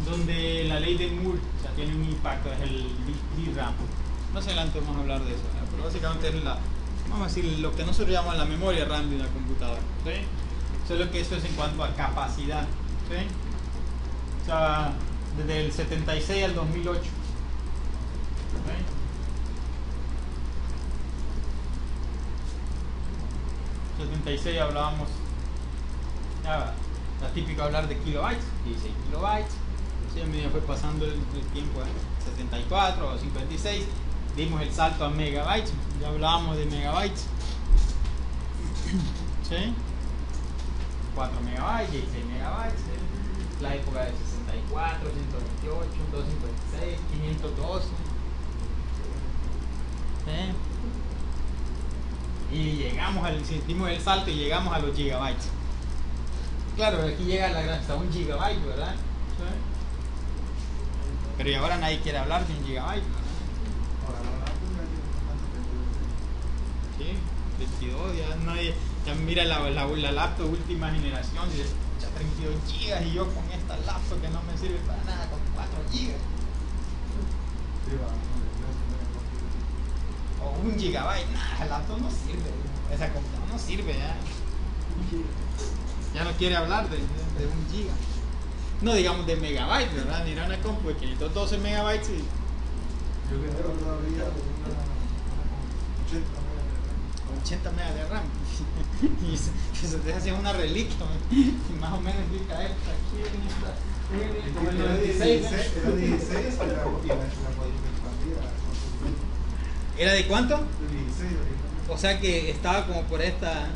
donde la ley de Moore, o sea, tiene un impacto, es el DRAM. Más adelante vamos a hablar de eso, ¿verdad? Pero básicamente es vamos a decir, lo que nosotros llamamos la memoria RAM de una computadora. ¿Sí? Solo que esto es en cuanto a capacidad. ¿Sí? O sea, desde el 76 al 2008. ¿Sí? 76 hablábamos, ya, la típica hablar de kilobytes, 16 kilobytes. Sí, a medida fue pasando el tiempo, 74 o 56, dimos el salto a megabytes, ya hablábamos de megabytes. ¿Sí? 4 megabytes, 16 megabytes, la época de 64, 128, 256, 512. ¿Sí? Y llegamos dimos el salto y llegamos a los gigabytes. Claro, aquí llega hasta 1 gigabyte, ¿verdad? ¿Sí? Pero y ahora nadie quiere hablar de 1 gigabyte, ¿verdad? Sí, 22, ya nadie, ya mira la laptop última generación, y dice, ya 32 gigas y yo con esta laptop que no me sirve para nada con 4 gigas. O 1 gigabyte, nada, el laptop no sirve, esa computadora no sirve ya. Ya no quiere hablar de 1 giga. No digamos de megabytes, ¿verdad? Mira una compu de 512 megabytes y... Yo que tengo todavía una 80 80 megas megas de RAM. de RAM. Y se te hace una reliquia, y más o menos explica esto aquí en esta... Como el 96, Era 16 y la expandida. ¿Era de cuánto? 16 ahorita. O sea que estaba como por esta...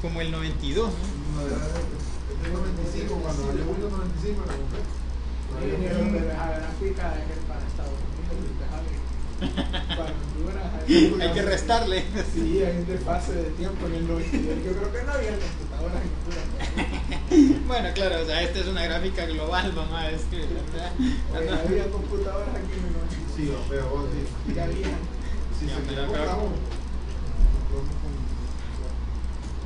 como el 92, ¿no? No, el 95, cuando salió Windows 95 la compré. La gráfica es para Estados Unidos, para Honduras. Hay que restarle. Sí, hay un desfase de tiempo en el 92. Yo creo que no había computadoras en Honduras. Bueno, claro, o sea, esta es una gráfica global, vamos a decir, ¿verdad? Oye, había computadoras aquí en el 92. Sí, pero vos sí. Ya había. Sí, Ya, se pero compramos. acá- Compramos con.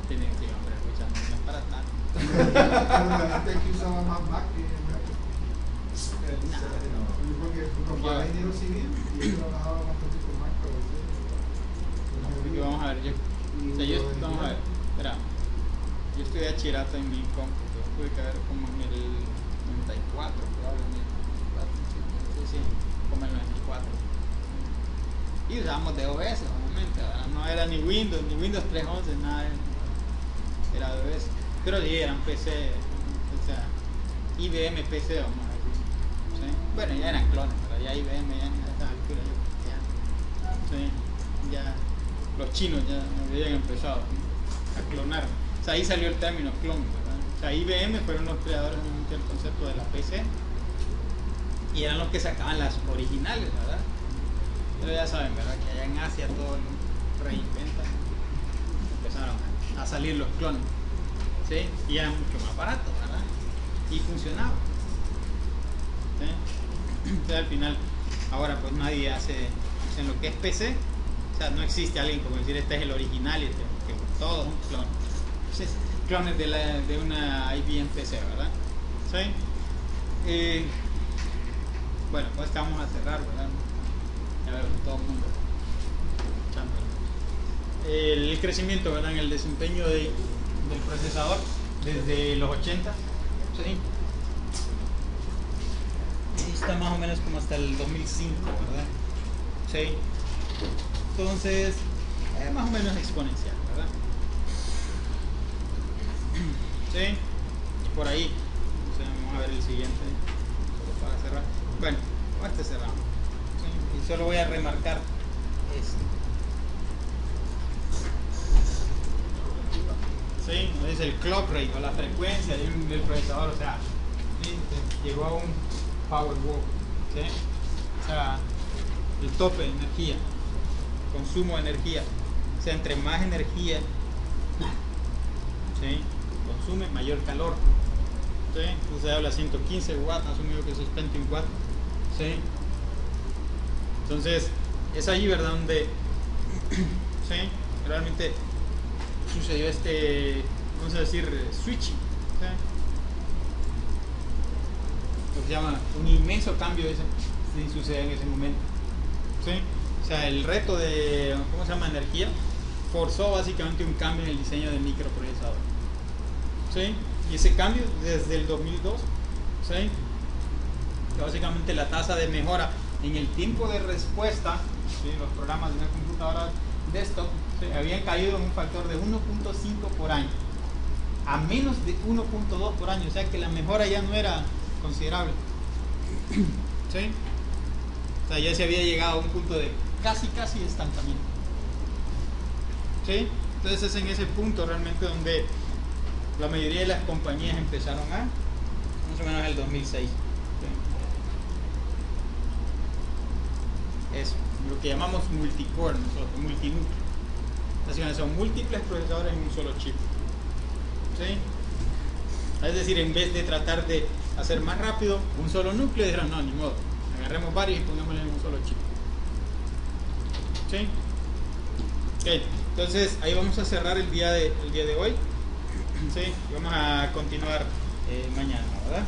Tiene que, hombre, escucha, no es para tanto. La gente aquí usaba más Mac que Mac. Porque mi papá era ingeniero civil y él trabajaba bastante con Mac para Porque vamos a ver, vamos a ver, espera, yo estudié bachillerato en mi cómputo, tuve que ver como en el 94, probablemente, sí, como en el 94. Y usábamos DOS, obviamente, ¿verdad? No era ni Windows 3.11, nada, era DOS. Pero sí, eran PC, o sea, IBM PC, vamos a decir. ¿Sí? Bueno, ya eran clones, pero ya IBM ya en esa altura ya los chinos ya habían empezado a clonar. O sea, ahí salió el término clon, ¿verdad? O sea, IBM fueron los creadores del concepto de la PC y eran los que sacaban las originales, ¿verdad? Pero ya saben, ¿verdad? Que allá en Asia todo lo reinventan. Empezaron a salir los clones, ¿sí? Y eran mucho más baratos, ¿verdad? Y funcionaba. ¿Sí? Entonces al final, ahora pues nadie hace, en lo que es PC, o sea, no existe alguien como decir este es el original y que todo es un clon. Entonces, clones de una IBM PC, ¿verdad? ¿Sí? Bueno, pues vamos a cerrar, ¿verdad? Ya veo todo el mundo. El crecimiento, ¿verdad? En el desempeño del procesador desde los 80, ¿sí? Y está más o menos como hasta el 2005, ¿verdad? ¿Sí? Entonces, más o menos exponencial, ¿verdad? ¿Sí? Y por ahí, vamos a ver el siguiente, solo para cerrar. Bueno, con este cerramos. ¿Sí? Y solo voy a remarcar esto. ¿Sí? Es el clock rate o la frecuencia del procesador, o sea, ¿sí? Llegó a un power wall, ¿sí? O sea, el tope de energía, consumo de energía, o sea, entre más energía, ¿sí? Consume, mayor calor, ¿sí? Entonces habla 115 watts, asumido que eso es Pentium 4, ¿sí? Entonces, es allí, ¿verdad? Donde, ¿sí? Realmente sucedió vamos a decir, switching, ¿sí? Lo que se llama un inmenso cambio sucede en ese momento, ¿sí? O sea, el reto de, ¿cómo se llama?, energía, forzó básicamente un cambio en el diseño del microprocesador, ¿sí? Y ese cambio desde el 2002, ¿sí? Que básicamente la tasa de mejora en el tiempo de respuesta, ¿sí? Los programas de una computadora desktop, ¿sí? Habían caído en un factor de 1.5 por año a menos de 1.2 por año, o sea que la mejora ya no era considerable, ¿sí? O sea, ya se había llegado a un punto de casi estancamiento, ¿sí? Entonces es en ese punto realmente donde la mayoría de las compañías empezaron a, más o menos en el 2006, ¿sí? Eso, lo que llamamos multicore, nosotros, multinúcleo. Básicamente son múltiples procesadores en un solo chip, ¿sí? Es decir, en vez de tratar de hacer más rápido un solo núcleo, dijeron no, ni modo, agarremos varios y pongámosle en un solo chip, ¿sí? Okay. Entonces ahí vamos a cerrar el día de hoy, ¿sí? Y vamos a continuar mañana, ¿verdad?